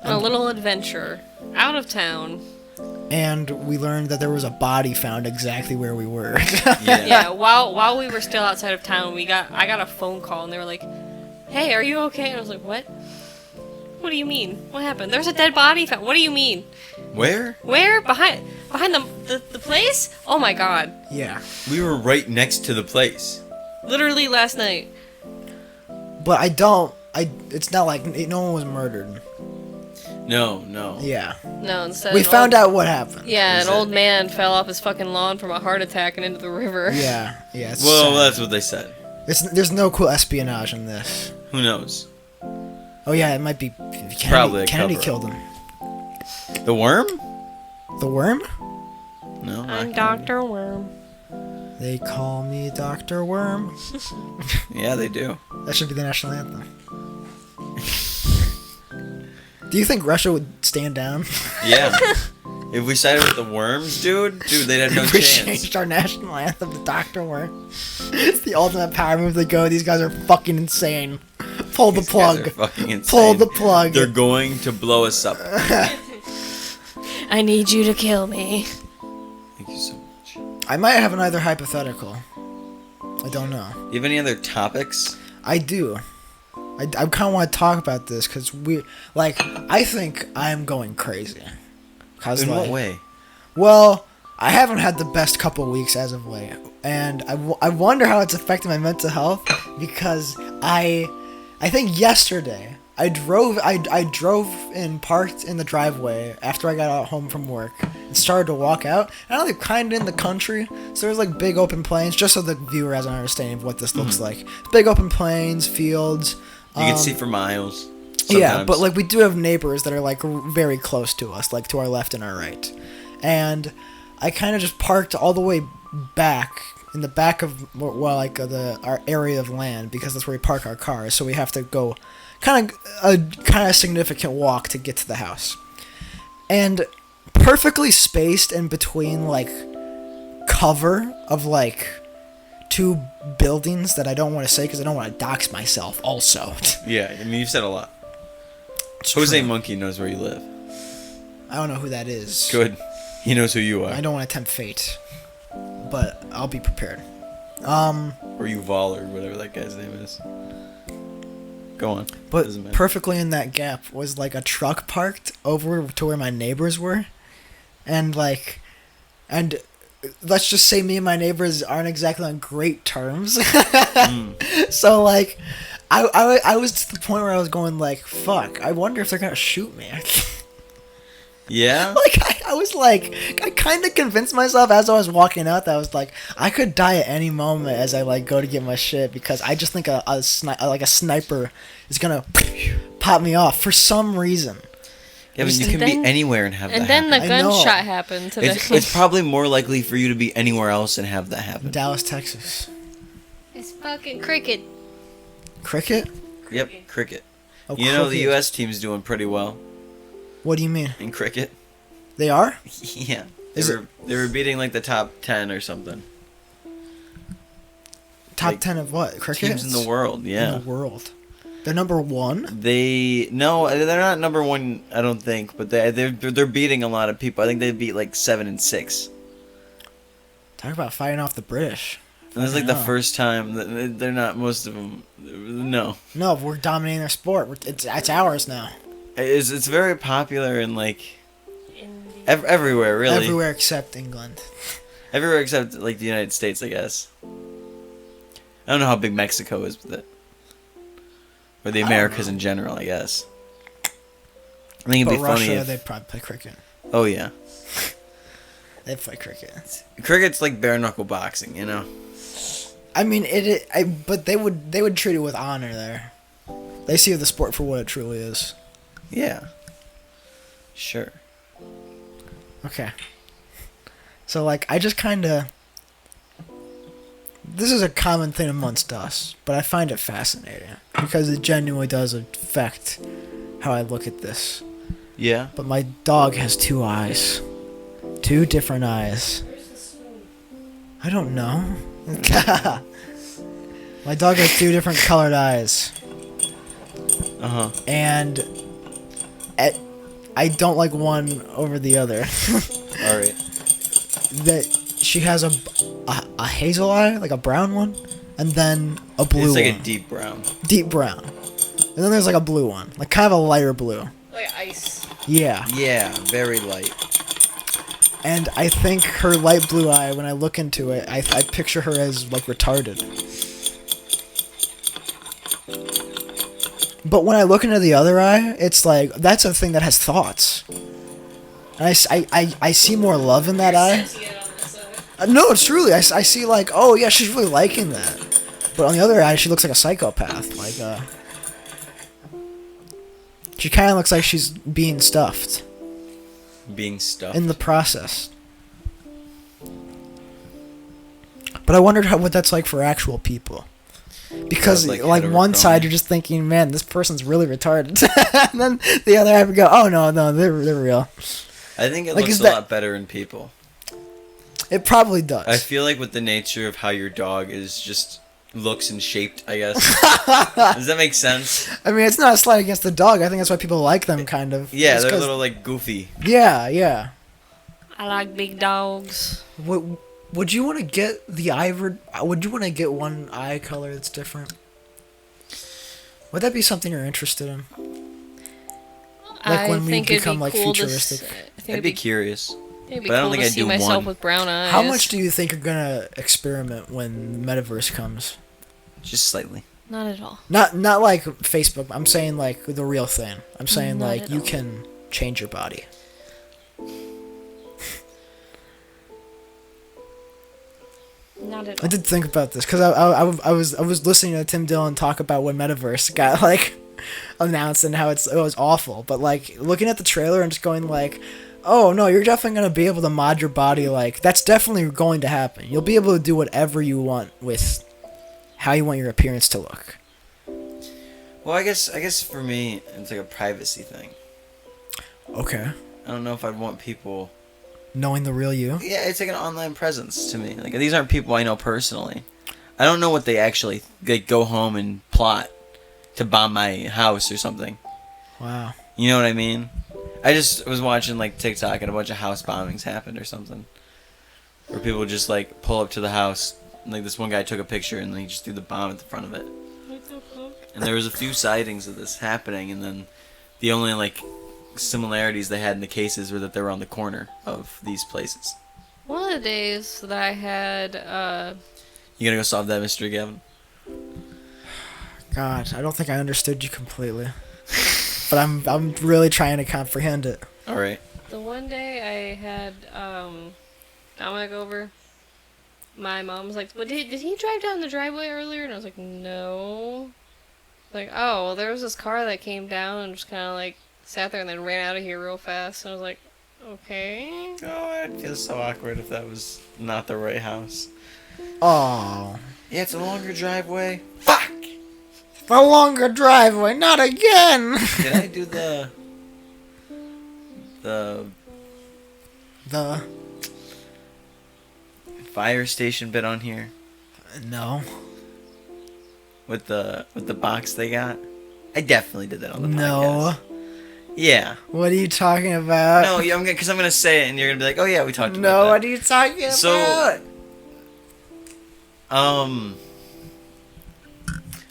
On a little adventure. Out of town. and we learned that there was a body found exactly where we were. Yeah. Yeah, while we were still outside of town, I got a phone call and they were like, "Hey, are you okay?" And I was like, "What? What do you mean? What happened? There's a dead body found. What do you mean? Where? Where? Behind the place? Oh my god. Yeah. We were right next to the place. Literally last night." But it's not like no one was murdered. No. Yeah. No, instead We found out what happened. Yeah, Is an it? old man fell off his fucking lawn from a heart attack and into the river. Yeah. It's Well, sad. that's what they said. There's no cool espionage in this. Who knows? Oh yeah, it might be Probably a Kennedy cover-up. killed him. The worm? The worm? No. I'm Dr. Worm. They call me Dr. Worm. Yeah, they do. That should be the national anthem. Do you think Russia would stand down? Yeah. If we sided with the worms, dude, they'd have no if we chance. changed our national anthem to Dr. Worm? It's the ultimate power move. They go, these guys are fucking insane. Pull the These guys plug. are fucking insane. Pull the plug. They're going to blow us up. I need you to kill me. Thank you so much. I might have another hypothetical. I don't know. You have any other topics? I do. I kind of want to talk about this because I think I'm going crazy. Cause, In what way? Well, I haven't had the best couple weeks as of late, and I wonder how it's affecting my mental health because I think yesterday I drove in, parked in the driveway after I got out home from work and started to walk out. And I live kind of in the country, so there's like big open plains, just so the viewer has an understanding of what this looks like. Big open plains, fields. You can see for miles. Yeah, sometimes. but like we do have neighbors that are like very close to us, like to our left and our right. And I kind of just parked all the way back in the back of our area of land because that's where we park our cars. So we have to go kind of significant walk to get to the house. And perfectly spaced in between like cover of like two buildings that I don't want to say because I don't want to dox myself also. Yeah, I mean, you've said a lot. It's Jose true. Monkey knows where you live. I don't know who that is. Good. He knows who you are. I don't want to tempt fate, but I'll be prepared. Or Yuval or whatever that guy's name is. Go on. But Doesn't matter. perfectly in that gap was like a truck parked over to where my neighbors were, and let's just say me and my neighbors aren't exactly on great terms. So like, I was to the point where I was going like, fuck, I wonder if they're gonna shoot me. Yeah. Like I was like, I kind of convinced myself as I was walking out that I was like, I could die at any moment as I like go to get my shit, because I just think a sniper is gonna pop me off for some reason. Yeah, but you can be anywhere and have that And then the happen. gunshot happened today. It's probably more likely for you to be anywhere else and have that happen. Dallas, Texas. It's fucking cricket. Cricket? Yep, cricket. Oh, You know, the cricket. U.S. team's doing pretty well What do you mean? in cricket. They are? Yeah. Is They were beating like the top 10 or something. Top Like, 10 of what? Cricket? Teams in the world, yeah. In the world. They're number one? They're not number one, I don't think, but they're beating a lot of people. I think they beat like 7 and 6. Talk about fighting off the British. And this is like the know. first time that they're not, most of them. No, No, we're dominating their sport. It's ours now. it's very popular in like everywhere, really. Everywhere except England. Everywhere except like the United States, I guess. I don't know how big Mexico is with it, or the Americas in general, I guess. I think it'd But be funny Russia, if. they'd probably play cricket. Oh yeah, They'd play cricket. cricket's like bare knuckle boxing, you know. I mean, but they would treat it with honor there. They see the sport for what it truly is. Yeah. Sure. Okay. So, like, I just kind of... This is a common thing amongst us, but I find it fascinating, because it genuinely does affect how I look at this. Yeah. But my dog has 2 eyes. 2 different eyes. I don't know. My dog has 2 different colored eyes. Uh huh. And... I don't like one over the other. All right. That she has a hazel eye, like a brown one, and then a blue It's like one. a deep brown. Deep brown. And then there's like a blue one, like kind of a lighter blue. Like ice. Yeah. Yeah, very light. And I think her light blue eye, when I look into it, I picture her as like retarded. But when I look into the other eye, it's like, that's a thing that has thoughts. And I see more love in that eye. No, it's truly. I see like, oh yeah, she's really liking that. But on the other eye, she looks like a psychopath. Like, she kind of looks like she's being stuffed Being stuffed. in the process. But I wondered what that's like for actual people. Because, Like like, one side you're just thinking, man, this person's really retarded. And then the other half you go, oh, no, they're real. I think it Like, looks is a that- lot better in people. It probably does. I feel like with the nature of how your dog is just looks and shaped, I guess. Does that make sense? I mean, it's not a slight against the dog. I think that's why people like them, kind of. Yeah, It's they're a 'cause- little like goofy. Yeah. I like big dogs. Would you want to get the ivory? Would you want to get one eye color that's different? Would that be something you're interested in? Like when we think it'd become, be like, cool futuristic? I think I'd it'd be curious. it'd be but I don't cool think to I'd see do myself one. with brown eyes. How much do you think you're gonna experiment when the metaverse comes? Just slightly. Not at all. Not like Facebook. I'm saying like the real thing. I'm saying Not like at you all. can change your body. Not at I all. did think about this because I was listening to Tim Dillon talk about when Metaverse got like announced and how it was awful. But like looking at the trailer and just going like, oh no, you're definitely gonna be able to mod your body. Like that's definitely going to happen. You'll be able to do whatever you want with how you want your appearance to look. Well, I guess for me, it's like a privacy thing. Okay. I don't know if I'd want people. Knowing the real you. Yeah, it's like an online presence to me. Like these aren't people I know personally. I don't know what they actually like go home and plot to bomb my house or something. Wow. You know what I mean? I just was watching like TikTok and a bunch of house bombings happened or something. Where people just like pull up to the house. Like this one guy took a picture and he just threw the bomb at the front of it. And there was a few sightings of this happening, and then the only like similarities they had in the cases were that they were on the corner of these places. One of the days that I had, You gonna go solve that mystery, Gavin? God, I don't think I understood you completely. But I'm really trying to comprehend it. All right. The one day I had Dominic over, my mom was like, "Well, did he drive down the driveway earlier?" And I was like, "No." Like, oh, well, there was this car that came down and just kind of like sat there and then ran out of here real fast. And I was like, okay. Oh, I'd feel so awkward if that was not the right house. Oh. Yeah, it's a longer driveway. Fuck! The longer driveway, not again! Did I do the The... fire station bit on here? No. With the box they got? I definitely did that on the No. podcast. Yeah. What are you talking about? No, yeah, because I'm gonna say it and you're gonna be like, oh yeah, we talked about that. No, what are you talking about? So,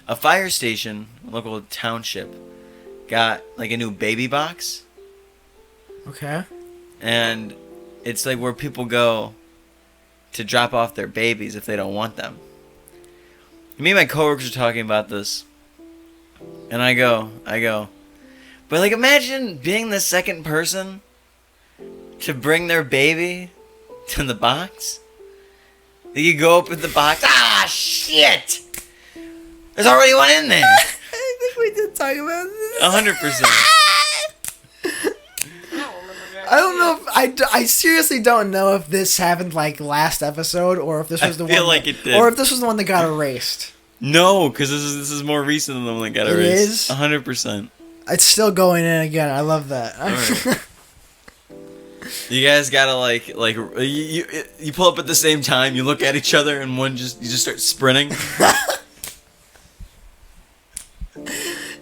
a fire station, local township, got like a new baby box, Okay. and it's like where people go to drop off their babies if they don't want them. Me and my coworkers are talking about this, and I go, but like imagine being the second person to bring their baby to the box. You go open the box, ah shit! There's already one in there. I think we did talk about this. 100%. I don't know if I seriously don't know if this happened like last episode or if this was the feel one like it did. or if this was the one that got erased. No, because this is more recent than the one that got It erased. is? 100%. It's still going in again. I love that. Alright. You guys gotta like you pull up at the same time. You look at each other, and you just start sprinting.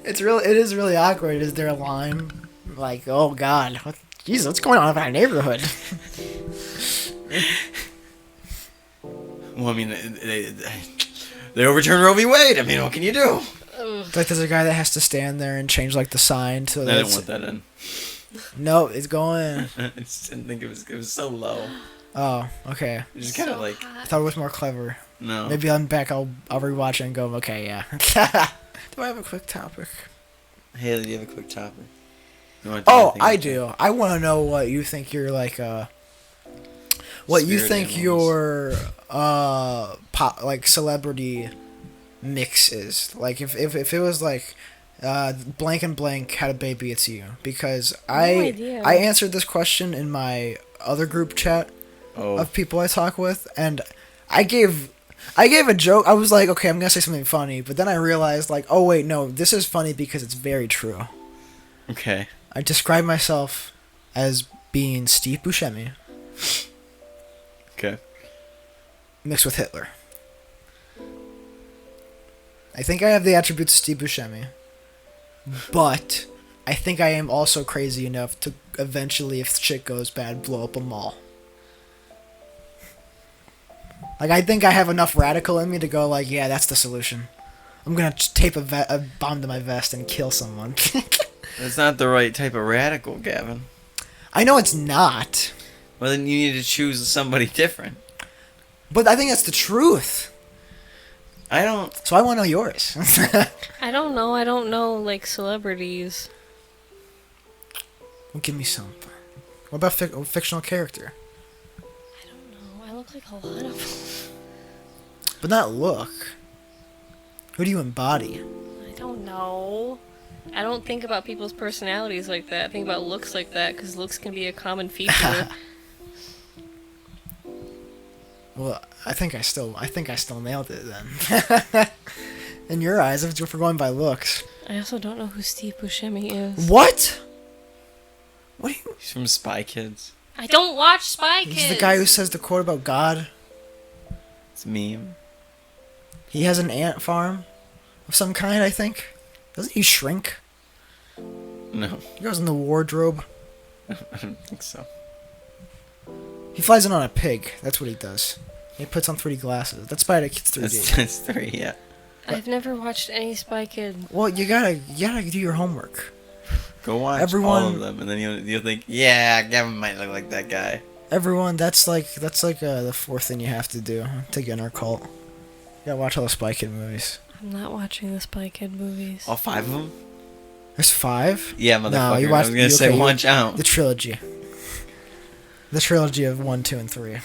It is really awkward. Is there a line like, oh God, Jesus, what's going on in our neighborhood? Well, I mean, they overturned Roe v. Wade. I mean, what can you do? It's like there's a guy that has to stand there and change like the sign to. I didn't want that in. No, it's going. I just didn't think it was so low. Oh, okay. It just kind of like I thought it was more clever. no. Maybe I'm back. I'll rewatch it and go. Okay, yeah. Do I have a quick topic? Haley, do you have a quick topic? Oh, I do. I want to know what you think you're like. What you Spirit think animals. your like celebrity mix is like if it was like blank and blank had a baby, it's you, because idea. I answered this question in my other group chat of people I talk with, and I gave a joke. I was like, okay, I'm gonna say something funny, but then I realized like, oh wait, no, this is funny because it's very true. Okay. I describe myself as being Steve Buscemi Okay. mixed with Hitler. I think I have the attributes of Steve Buscemi, but I think I am also crazy enough to eventually, if shit goes bad, blow up a mall. Like, I think I have enough radical in me to go like, yeah, that's the solution. I'm gonna tape a bomb to my vest and kill someone. That's not the right type of radical, Gavin. I know it's not, Well, then you need to choose somebody different. but I think that's the truth. I don't. So I want to know yours. I don't know. I don't know, like, celebrities. Well, give me some. What about a fictional character? I don't know. I look like a lot of them. But not look. Who do you embody? I don't know. I don't think about people's personalities like that. I think about looks like that, because looks can be a common feature. Well, I think I still nailed it then. In your eyes, if we're going by looks. I also don't know who Steve Buscemi is. What? What do you? He's from Spy Kids. I don't watch Spy Kids! He's the guy who says the quote about God. It's a meme. He has an ant farm of some kind, I think. Doesn't he shrink? No, He goes in the wardrobe. I don't think so. He flies in on a pig. That's what he does. He puts on 3D glasses. That's Spy Kids 3D. That's 3, yeah. I've never watched any Spy Kid. Well, you gotta do your homework. Go watch all of them, and then you'll think, yeah, Gavin might look like that guy. Everyone, that's like the fourth thing you have to do to get in our cult. You gotta watch all the Spy Kid movies. I'm not watching the Spy Kid movies. All 5 of them? There's 5? Yeah, motherfucker. No, you I watched. was gonna say watch out. The trilogy. The trilogy of 1, 2, and 3.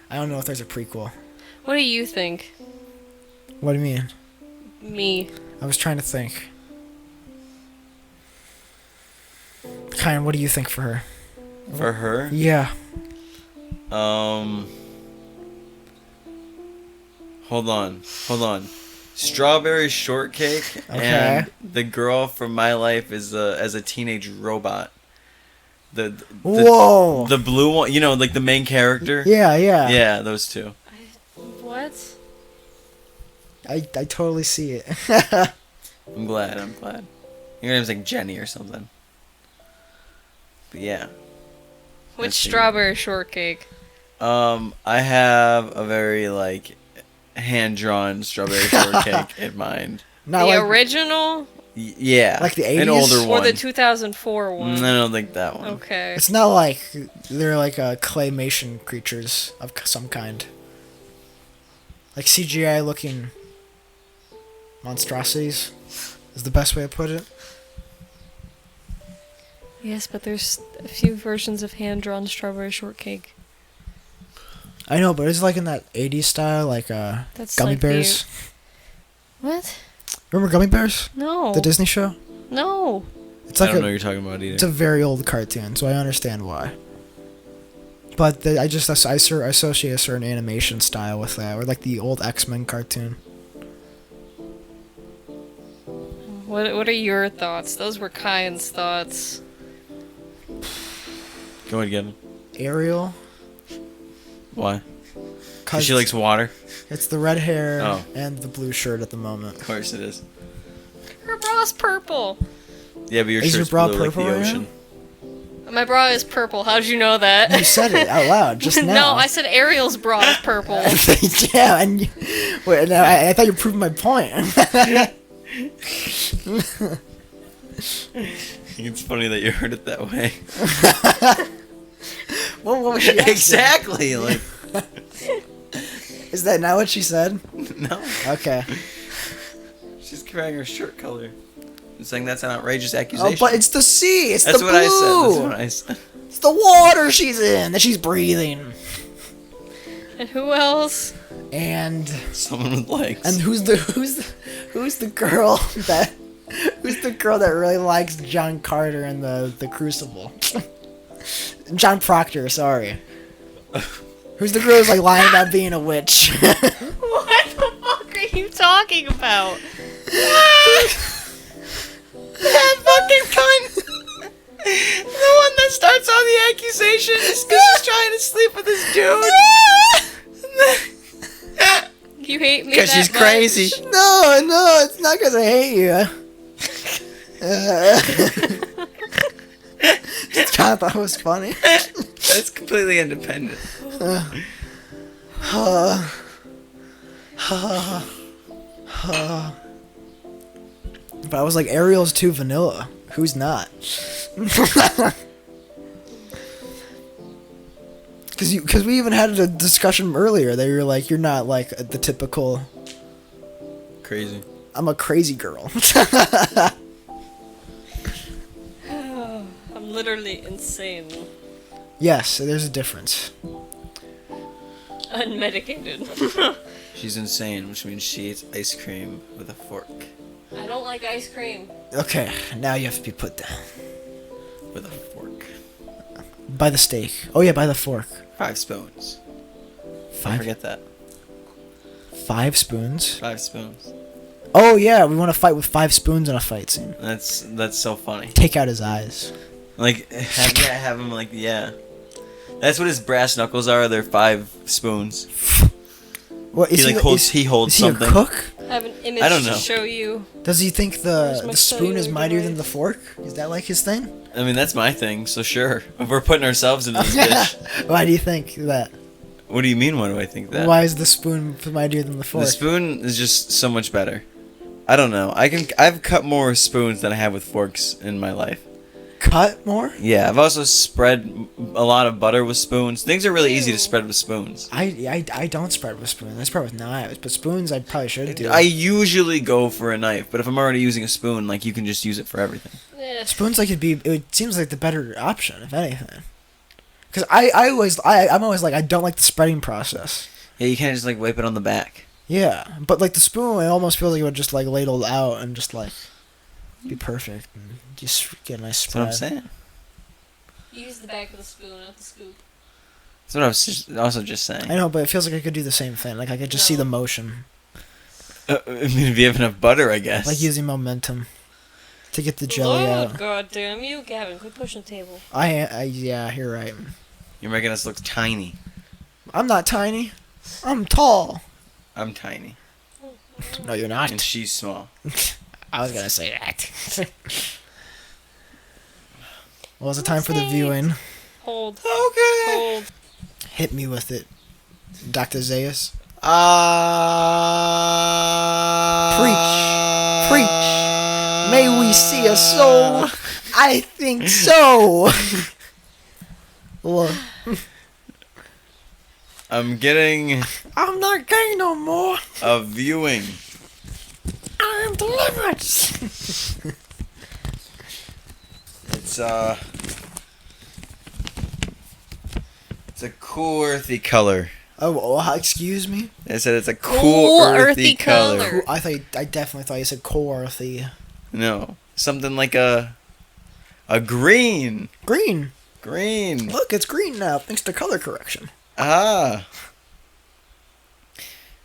I don't know if there's a prequel. What do you think? What do you mean? Me. I was trying to think. Kind, what do you think for her? For her? Yeah. Hold on. Strawberry shortcake Okay. and the girl from My Life is as a teenage robot. Whoa. The blue one, you know, like the main character. Yeah. Yeah, those two. What? I totally see it. I'm glad. Your name's like Jenny or something. But yeah. Which Let's see. strawberry shortcake? I have a very like hand-drawn strawberry shortcake in mind. Not The like, original Yeah. Like the 80s? An older or one. the 2004 one? I don't think that one. Okay. It's not like they're like claymation creatures of some kind. Like CGI looking monstrosities is the best way to put it. Yes, but there's a few versions of hand-drawn strawberry shortcake. I know, but it's like in that 80s style, like That's Gummy like Bears. What? Remember Gummy Bears? No. The Disney show? No. It's I like don't know what you're talking about either. it's a very old cartoon, so I understand why. But I associate a certain animation style with that, or like the old X-Men cartoon. What are your thoughts? Those were Kyan's thoughts. Go ahead, get him. Ariel. Why? 'Cause Because she likes water. it's the red hair Oh. and the blue shirt at the moment. Of course it is. Her bra's purple. Yeah, but your Is your shirt's bra blue like purple the right ocean. My bra is purple. How'd you know that? You said it out loud just now. No, I said Ariel's bra is purple. Yeah, and wait, no, I thought you proved my point. It's funny that you heard it that way. What was she asking? Exactly. Like, Is that not what she said? no. Okay. She's comparing her shirt color. I'm saying that's an outrageous Oh, accusation. but it's the sea. It's That's the what blue. I said. That's what I said. It's the water she's in that she's breathing. And who else? And Someone with legs. and who's the girl that really likes John Carter in the Crucible? John Proctor, sorry. Who's the girl who's like lying about being a witch? What the fuck are you talking about? That fucking cunt! The one that starts all the accusations because she's trying to sleep with this dude. You hate me Because that she's much? crazy. No, it's not because I hate you. Just kind of thought it was funny. That's completely independent. But I was like, Ariel's too vanilla. Who's not? Because we even had a discussion earlier that you're like, you're not like the typical, Crazy. I'm a crazy girl. I'm literally insane. Yes, there's a difference. Unmedicated. She's insane, which means she eats ice cream with a fork. I don't like ice cream. Okay, now you have to be put down. With a fork. By the steak. Oh yeah, by the fork. 5 spoons. Don't 5 forget that. 5 spoons. 5 spoons. Oh yeah, we want to fight with 5 spoons in a fight scene. That's so funny. Take out his eyes. Like, have him like, yeah. That's what his brass knuckles are. They're 5 spoons. What is He like holds. He holds is he something. a cook? I have an image I don't to know. show you. Does he think Where's the my spoon is cellular mightier than the device? fork? Is that like his thing? I mean, that's my thing. So sure, if we're putting ourselves into this bitch. Why do you think that? What do you mean? Why do I think that? Why is the spoon mightier than the fork? The spoon is just so much better. I don't know. I've cut more spoons than I have with forks in my life. cut more? Yeah, I've also spread a lot of butter with spoons. Things are really easy to spread with spoons. I don't spread with spoons. I spread with knives, but spoons I probably should do. I usually go for a knife, but if I'm already using a spoon, like, you can just use it for everything. Eh. Spoons it seems like the better option, if anything. Because I'm always like, I don't like the spreading process. Yeah, you can't just, like, wipe it on the back. Yeah, but like the spoon, it almost feels like it would just like ladle out and just like be perfect and just get a nice spread. That's what I'm saying. Use the back of the spoon, not the scoop. That's what I was also just saying. I know, but it feels like I could do the same thing. Like I could just see the motion. I mean, if you have enough butter, I guess. Like using momentum to get the jelly out. God damn you, Gavin! Quit pushing the table. Yeah, you're right. You're making us look tiny. I'm not tiny. I'm tall. I'm tiny. No, you're not. And she's small. I was gonna say that. Well, is it time for the viewing? Hold. Okay. Hold. Hit me with it, Dr. Zayas. Preach. May we see a soul? I think so. Look. I'm getting I'm not gay no more. a viewing. I'm delivered. It's a cool earthy color. Oh, excuse me. I said it's a cool earthy color. I definitely thought you said cool earthy. No, something like a green. Green. Green. Look, it's green now thanks to color correction.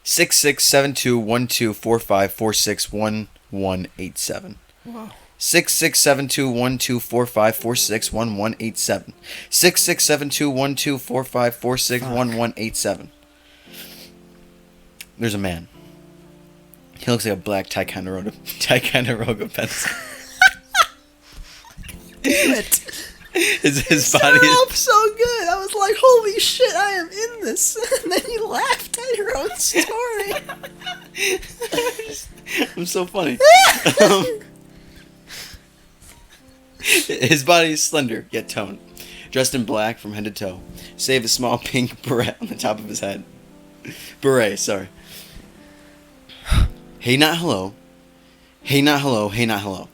66721245461187. Wow. 66721245461187. 66721245461187. There's a man. He looks like a black Ticonderoga pencil. Damn it. His body Stop is so good. I was like, holy shit, I am in this. And then you laughed at your own story. I'm so funny. His body is slender, yet toned. Dressed in black from head to toe, save a small pink beret on the top of his head. Beret, sorry. Hey, not hello. Hey, not hello. Hey, not hello.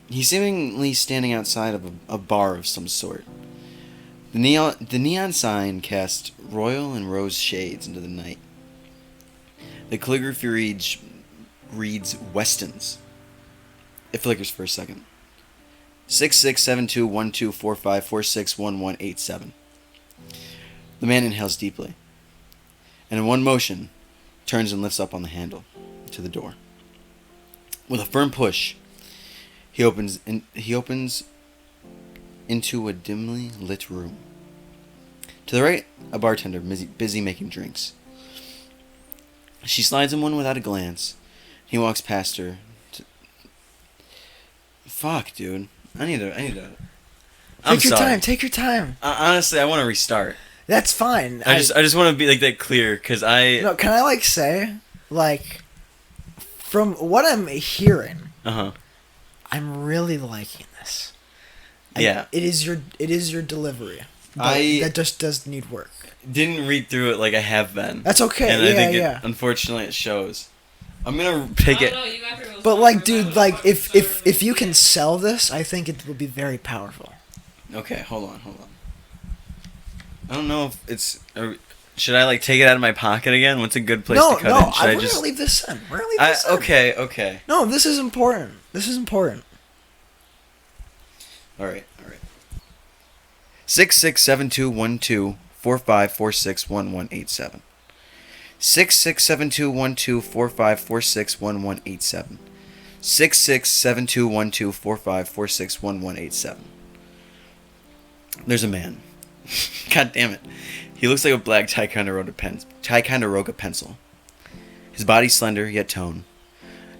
He's seemingly standing outside of a bar of some sort. The neon sign casts royal and rose shades into the night. The calligraphy reads Westons. It flickers for a second. 66721245461187. The man inhales deeply, and in one motion, turns and lifts up on the handle to the door. With a firm push, he opens into a dimly lit room. To the right, a bartender busy making drinks. She slides him one without a glance. He walks past her. Fuck, dude. I need to. Take your time. Honestly, I want to restart. That's fine. I just want to be like that clear, because No, can I say, from what I'm hearing, I'm really liking this. Yeah. It is your delivery. That just does need work. Didn't read through it like I have been. That's okay. And I think unfortunately it shows. I'm gonna take it. But dude, if you can sell this, I think it will be very powerful. Okay, hold on. I don't know if it's. Should I take it out of my pocket again? What's a good place to cut it? We're gonna leave this in. Okay. No, this is important. All right. 66721245461187. 66721245461187. 66721245461187. There's a man. God damn it. He looks like a black Ticonderoga pencil. His body slender yet toned.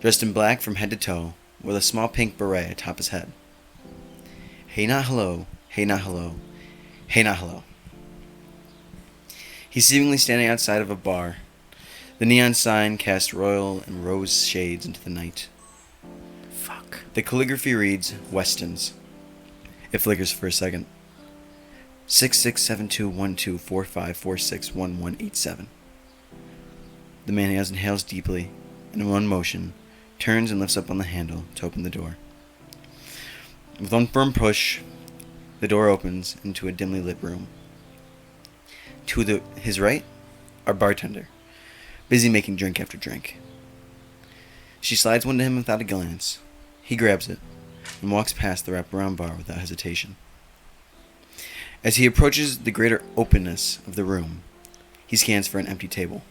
Dressed in black from head to toe, with a small pink beret atop his head. Hey, not hello. Hey, not hello. Hey, not hello. He's seemingly standing outside of a bar. The neon sign casts royal and rose shades into the night. Fuck. The calligraphy reads Westons. It flickers for a second. 66721245461187. The man inhales deeply, and in one motion, turns and lifts up on the handle to open the door. With one firm push, the door opens into a dimly lit room. To his right, our bartender, busy making drink after drink. She slides one to him without a glance. He grabs it and walks past the wraparound bar without hesitation. As he approaches the greater openness of the room, he scans for an empty table.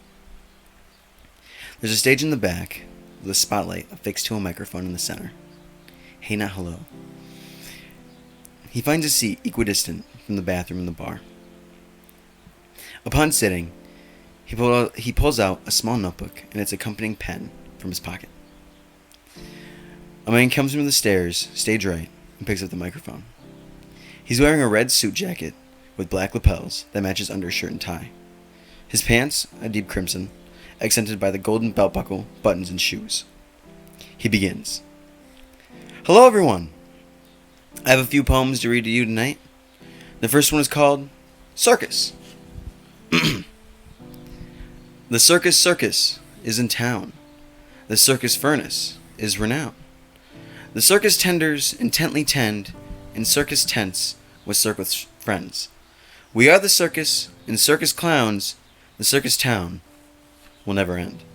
There's a stage in the back with a spotlight affixed to a microphone in the center. Hey, not hello. He finds a seat equidistant from the bathroom and the bar. Upon sitting, he pulls out a small notebook and its accompanying pen from his pocket. A man comes from the stairs, stage right, and picks up the microphone. He's wearing a red suit jacket with black lapels that matches undershirt and tie. His pants, a deep crimson, accented by the golden belt buckle, buttons, and shoes. He begins. Hello, everyone. I have a few poems to read to you tonight. The first one is called Circus. The circus is in town. The circus furnace is renowned. The circus tenders intently tend in circus tents with circus friends. We are the circus and circus clowns. The circus town will never end.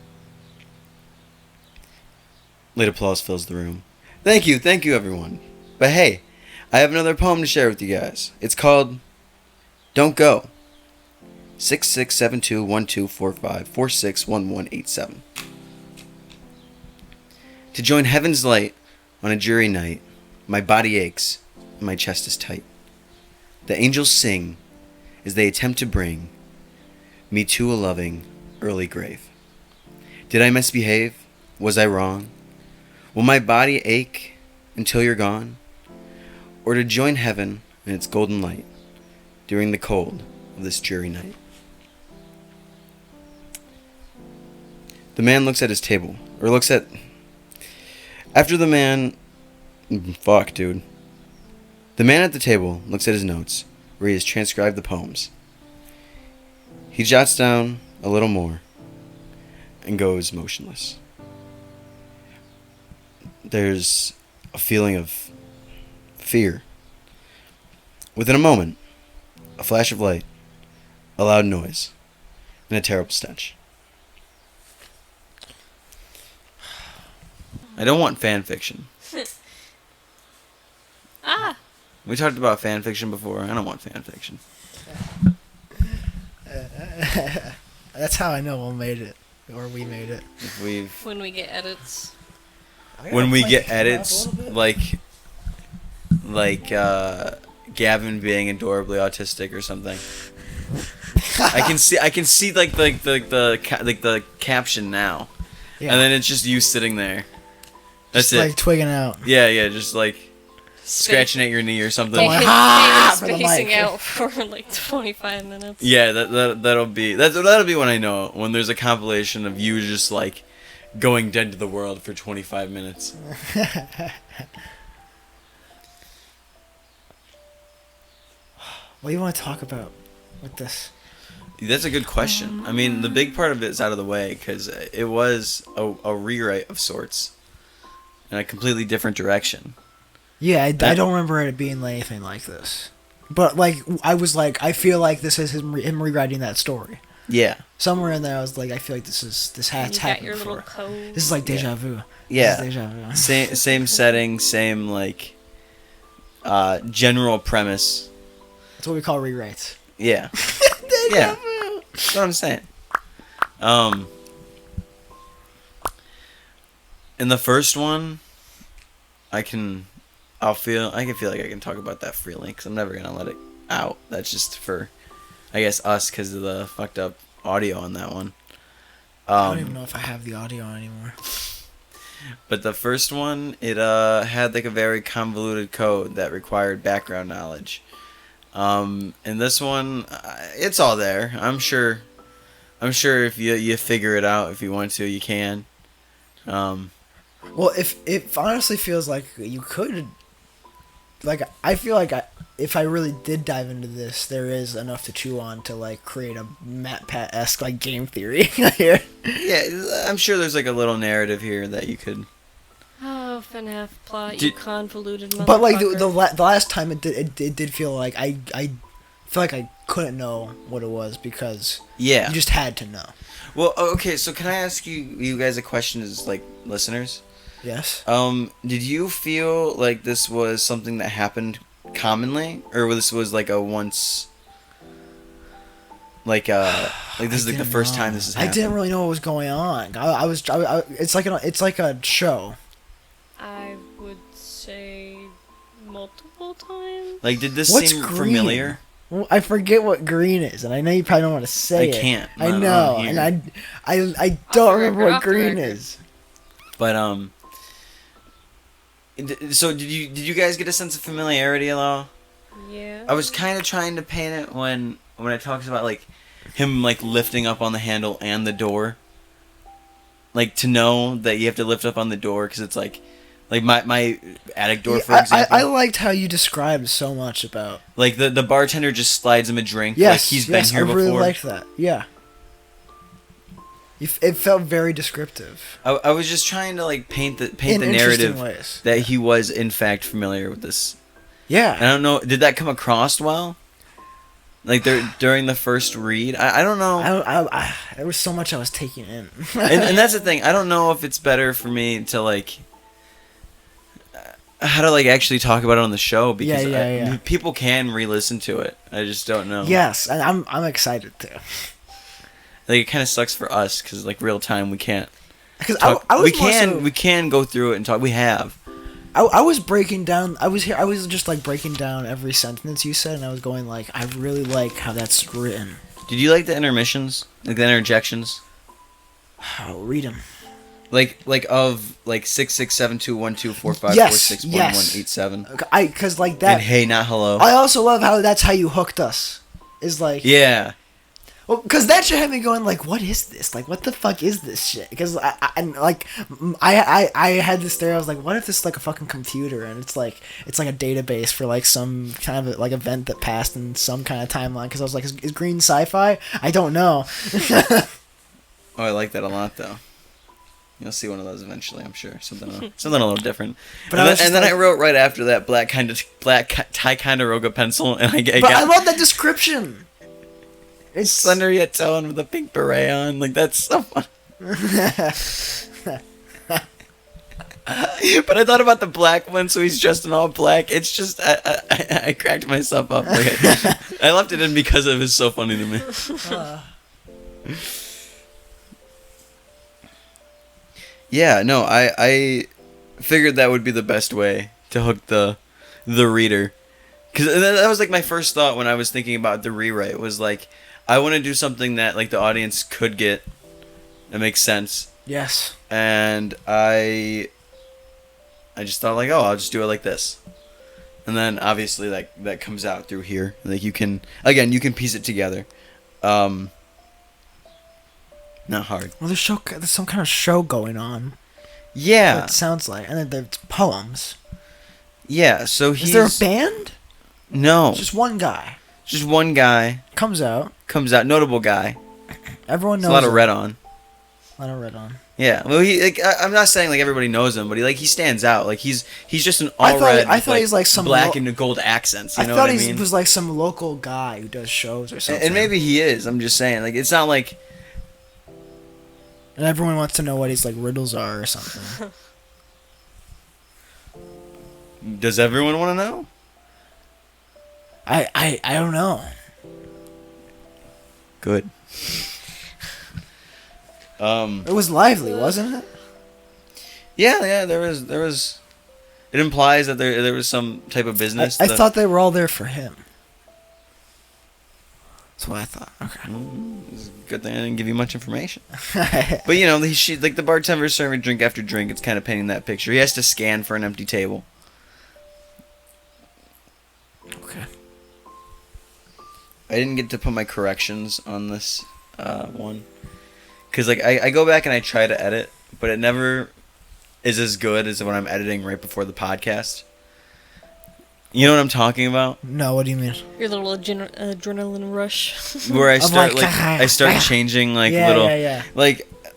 Late applause fills the room. Thank you, everyone. But hey, I have another poem to share with you guys. It's called Don't Go. 66721245461187. To join heaven's light on a jury night, my body aches and my chest is tight. The angels sing as they attempt to bring me to a loving early grave. Did I misbehave? Was I wrong? Will my body ache until you're gone? Or to join heaven in its golden light during the cold of this jury night? The man looks at his table, or looks at... After the man... Fuck, dude. The man at the table looks at his notes, where he has transcribed the poems. He jots down a little more, and goes motionless. There's a feeling of fear. Within a moment, a flash of light, a loud noise, and a terrible stench. I don't want fan fiction. We talked about fan fiction before. I don't want fan fiction. That's how I know we made it. Or we made it. When we get edits. When we get edits, like Gavin being adorably autistic or something. I can see like the caption now. Yeah. And then it's just you sitting there. That's just it. Like twigging out. Yeah, just like scratching at your knee or something. Spacing out for like 25 minutes. Yeah, that'll be when I know, when there's a compilation of you just like going dead to the world for 25 minutes. What do you want to talk about with this? That's a good question. I mean, the big part of it is out of the way because it was a rewrite of sorts in a completely different direction. Yeah, I don't remember it being anything like this. But like, I feel like this is him rewriting that story. Yeah. Somewhere in there, I was like, I feel like this has happened before. This is like deja vu. Yeah. Deja vu. Same setting, same like general premise. That's what we call rewrites. Yeah. Yeah. That's what I'm saying. In the first one, I can feel like I can talk about that freely because I'm never gonna let it out. That's just for, I guess, us because of the fucked up audio on that one. I don't even know if I have the audio anymore. But the first one, it had like a very convoluted code that required background knowledge. In this one, it's all there. I'm sure if you figure it out, if you want to, you can. Well, if it honestly feels like you could, like I feel like if I really did dive into this, there is enough to chew on to like create a Matt Pat-esque like game theory here. Yeah, I'm sure there's like a little narrative here that you could. Oh, FNAF plot, you convoluted motherfucker. But like the last time it did feel like I feel like I couldn't know what it was because you just had to know. Well, okay, so can I ask you guys a question as like listeners? Yes. Did you feel like this was something that happened commonly, or this was like a once, like this is like the first time this has happened? I didn't really know what was going on. It's like a show. I would say multiple times. Like, did this What's seem green? familiar? Well, I forget what green is, and I know you probably don't want to say it. I can't. I know, and I don't remember what green is. But so did you guys get a sense of familiarity at all? Yeah. I was kind of trying to paint it when I talked about like him like lifting up on the handle and the door. Like to know that you have to lift up on the door because it's like my attic door, for example. I liked how you described so much about like the bartender just slides him a drink. Yes, like he's been here before. I really liked that. Yeah. It felt very descriptive. I was just trying to like paint the in narrative ways. that he was in fact familiar with this. Yeah. I don't know. Did that come across well? Like during the first read, I don't know. There was so much I was taking in. and that's the thing. I don't know if it's better for me to like how to like actually talk about it on the show because people can re-listen to it. I just don't know. Yes, and I'm excited to. Like it kind of sucks for us because like real time we can't. Because we can go through it and talk. We have. I was breaking down. I was just like breaking down every sentence you said, and I was going like, I really like how that's written. Did you like the intermissions, like the interjections? Oh, read them. Like of like 667212454611187. Because like that. And hey, not hello. I also love how that's how you hooked us. Is like yeah. Well, because that should have me going like, what is this? Like, what the fuck is this shit? Because I had this theory. I was like, what if this is like a fucking computer and it's like a database for like some kind of like event that passed in some kind of timeline? Because I was like, is green sci-fi? I don't know. Oh, I like that a lot though. You'll see one of those eventually, I'm sure. Something a little different. But then I wrote right after that black Ticonderoga pencil, and I love that description. It's slender yet toned with a pink beret on. Like, that's so fun. But I thought about the black one, so he's dressed in all black. It's just, I cracked myself up. Like, I left it in because it was so funny to me. Yeah, no, I figured that would be the best way to hook the reader. Because that was, like, my first thought when I was thinking about the rewrite, was, like, I want to do something that like the audience could get, that makes sense. Yes. And I just thought like, oh, I'll just do it like this, and then obviously like that comes out through here. Like you can piece it together. Not hard. Well, there's some kind of show going on. Yeah. It sounds like, and then there's poems. Yeah. So is there a band? No. It's just one guy. Just one guy. Comes out. Notable guy. Everyone knows. A lot of red on. Yeah. Well, I'm not saying like everybody knows him, but he stands out. Like he's just an all red. I thought he's like some black and gold accents. You know what I mean? I thought he was like some local guy who does shows or something. And maybe he is. I'm just saying. Like it's not like. And everyone wants to know what his like riddles are or something. Does everyone want to know? I don't know. Good. It was lively, wasn't it? Yeah. There was. It implies that there was some type of business. I thought they were all there for him. That's what I thought. Okay. It's a good thing I didn't give you much information. But you know, like the bartender's serving drink after drink. It's kind of painting that picture. He has to scan for an empty table. Okay. I didn't get to put my corrections on this one, because like I go back and I try to edit, but it never is as good as when I'm editing right before the podcast. You know what I'm talking about? No, what do you mean? Your little adrenaline rush. Where I start like, I start changing like yeah, little yeah.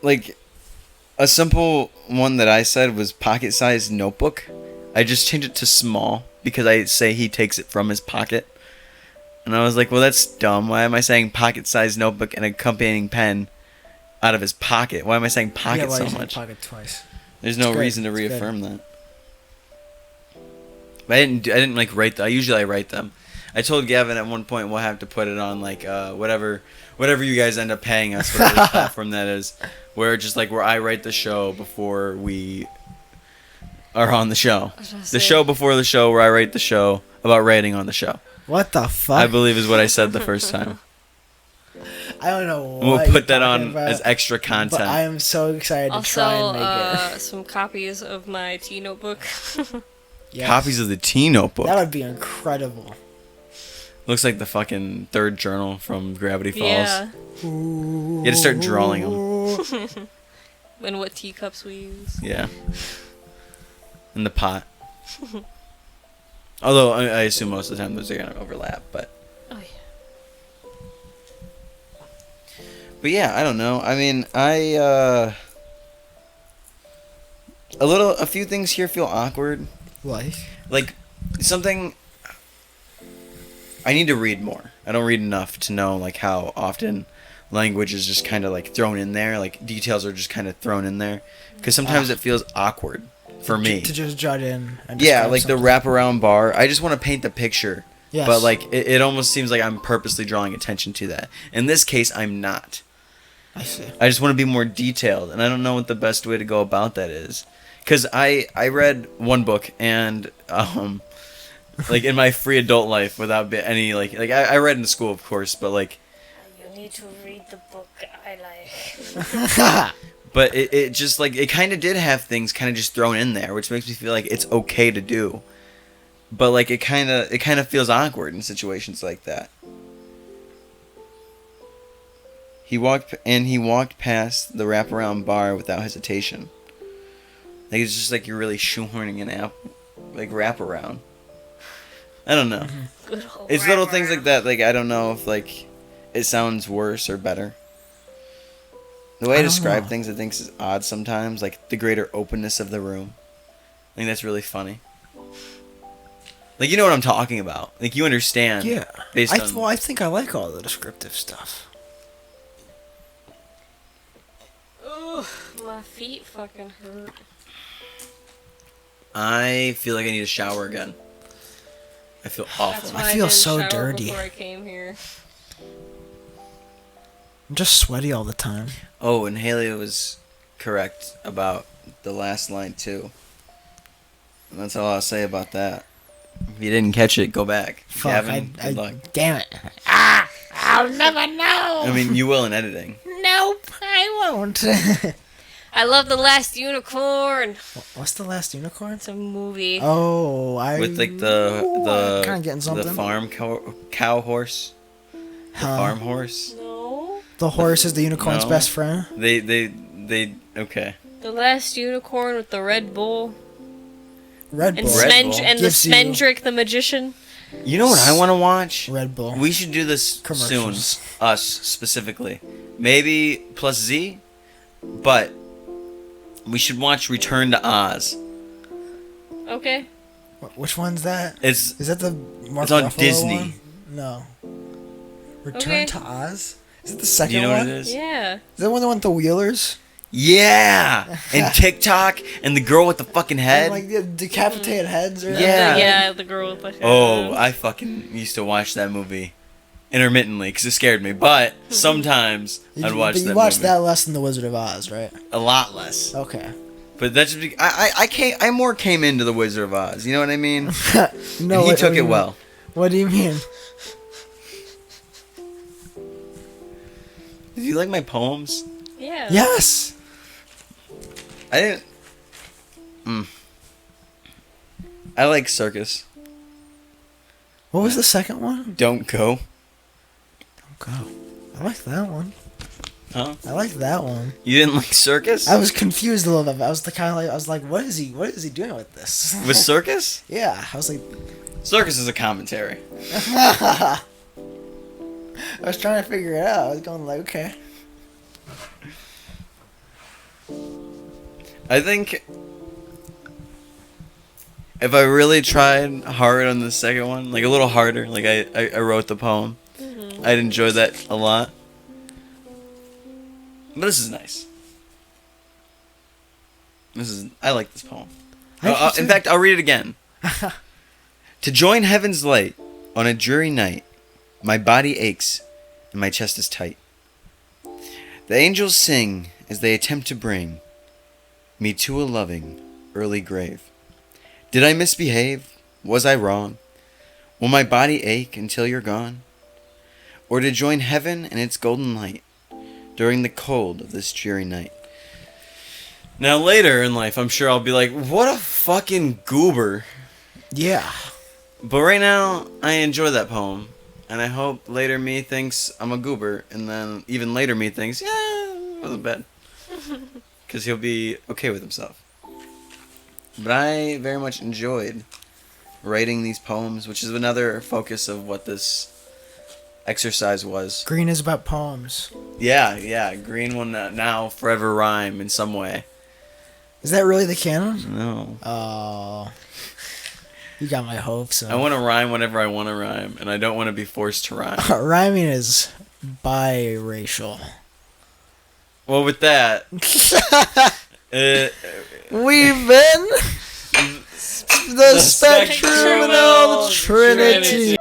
like a simple one that I said was pocket-sized notebook. I just changed it to small because I say he takes it from his pocket. And I was like, well, that's dumb. Why am I saying pocket-sized notebook and accompanying pen out of his pocket? Why am I saying pocket so much? Pocket twice. There's no reason to reaffirm that. But I didn't like write them. Usually I write them. I told Gavin at one point we'll have to put it on like whatever you guys end up paying us, whatever platform that is, where I write the show before we are on the show. The show before the show where I write the show about writing on the show. What the fuck? I believe is what I said the first time. I don't know what We'll put that on about, as extra content. But I am so excited to try and make it. Some copies of my tea notebook. Yes. Copies of the tea notebook. That would be incredible. Looks like the fucking third journal from Gravity Falls. Yeah. You gotta start drawing them. And what teacups we use. Yeah. In the pot. Although I assume most of the time those are gonna overlap, but. Oh yeah. But yeah, I don't know. I mean, a few things here feel awkward. Like something. I need to read more. I don't read enough to know like how often language is just kind of like thrown in there. Like details are just kind of thrown in there because sometimes it feels awkward for me to just jot in. And yeah, like something. The wraparound bar. I just want to paint the picture. Yes. But like it almost seems like I'm purposely drawing attention to that. In this case, I'm not. I see. I just want to be more detailed, and I don't know what the best way to go about that is. Because I read one book, and like in my free adult life, without any like I read in school, of course, but like you need to read the book I like. But it just like it kind of did have things kind of just thrown in there, which makes me feel like it's okay to do. But like it kind of feels awkward in situations like that. He walked past the wraparound bar without hesitation. Like it's just like you're really shoehorning an like wraparound. I don't know. It's little things like that. Like I don't know if like it sounds worse or better. The way I describe things, I think is odd sometimes. Like the greater openness of the room. I think that's really funny. Like you know what I'm talking about. Like you understand. Yeah. I think I like all the descriptive stuff. Ugh, my feet fucking hurt. I feel like I need a shower again. I feel awful. I feel so dirty. Before I came here. I'm just sweaty all the time. Oh, and Haley was correct about the last line too. And that's all I'll say about that. If you didn't catch it, go back. Fuck, Gavin, good luck. Damn it. I'll never know. I mean, you will in editing. Nope, I won't. I love The Last Unicorn. What's The Last Unicorn? It's a movie. Oh, With like the kind of getting something. The farm cow horse. The farm horse. No. The horse is the unicorn's No. best friend. They okay. The Last Unicorn with the Red Bull. Red And Bull. Red Bull. and the Smendrick the magician. You know what I want to watch? Red Bull. We should do this soon. Commercials. Us specifically. Maybe plus Z, but we should watch Return to Oz. Okay. Which one's that? Is that the Mark It's on Ruffalo Disney. one? No. Return Okay. to Oz? Is it the second Do you know one? what it is? Yeah. Is that one with the Wheelers? Yeah, and TikTok and the girl with the fucking head. And, like the decapitated heads or Yeah. Yeah, the girl with the head. Oh, I fucking used to watch that movie intermittently because it scared me. But sometimes I'd watch that You watched movie. that less than The Wizard of Oz, right? A lot less. Okay. But that's just I more came into the Wizard of Oz. You know what I mean? No, And he what took do you it mean? well. What do you mean? Did you like my poems? Yeah. Yes. I didn't. I like circus. What was the second one? Don't go. Don't go. I like that one. Huh? I like that one. You didn't like Circus? I was confused a little bit. I was I was like, what is he doing with this? With Circus? Yeah, I was like, Circus is a commentary. I was trying to figure it out. I was going like, okay. I think if I really tried hard on the second one, like a little harder, like I wrote the poem, I'd enjoy that a lot. But this is nice. I like this poem. In fact, I'll read it again. To join heaven's light on a dreary night, my body aches and my chest is tight. The angels sing as they attempt to bring me to a loving early grave. Did I misbehave? Was I wrong? Will my body ache until you're gone? Or to join heaven in its golden light during the cold of this dreary night? Now later in life, I'm sure I'll be like, what a fucking goober. Yeah. But right now, I enjoy that poem. And I hope later me thinks I'm a goober. And then even later me thinks, yeah, it wasn't bad. Because he'll be okay with himself. But I very much enjoyed writing these poems, which is another focus of what this exercise was. Green is about poems. Yeah. Green will now forever rhyme in some way. Is that really the canon? No. Oh. You got my hopes up. I want to rhyme whenever I want to rhyme, and I don't want to be forced to rhyme. Rhyming is biracial. Well, with that, we've been the Spectruminal Trinity.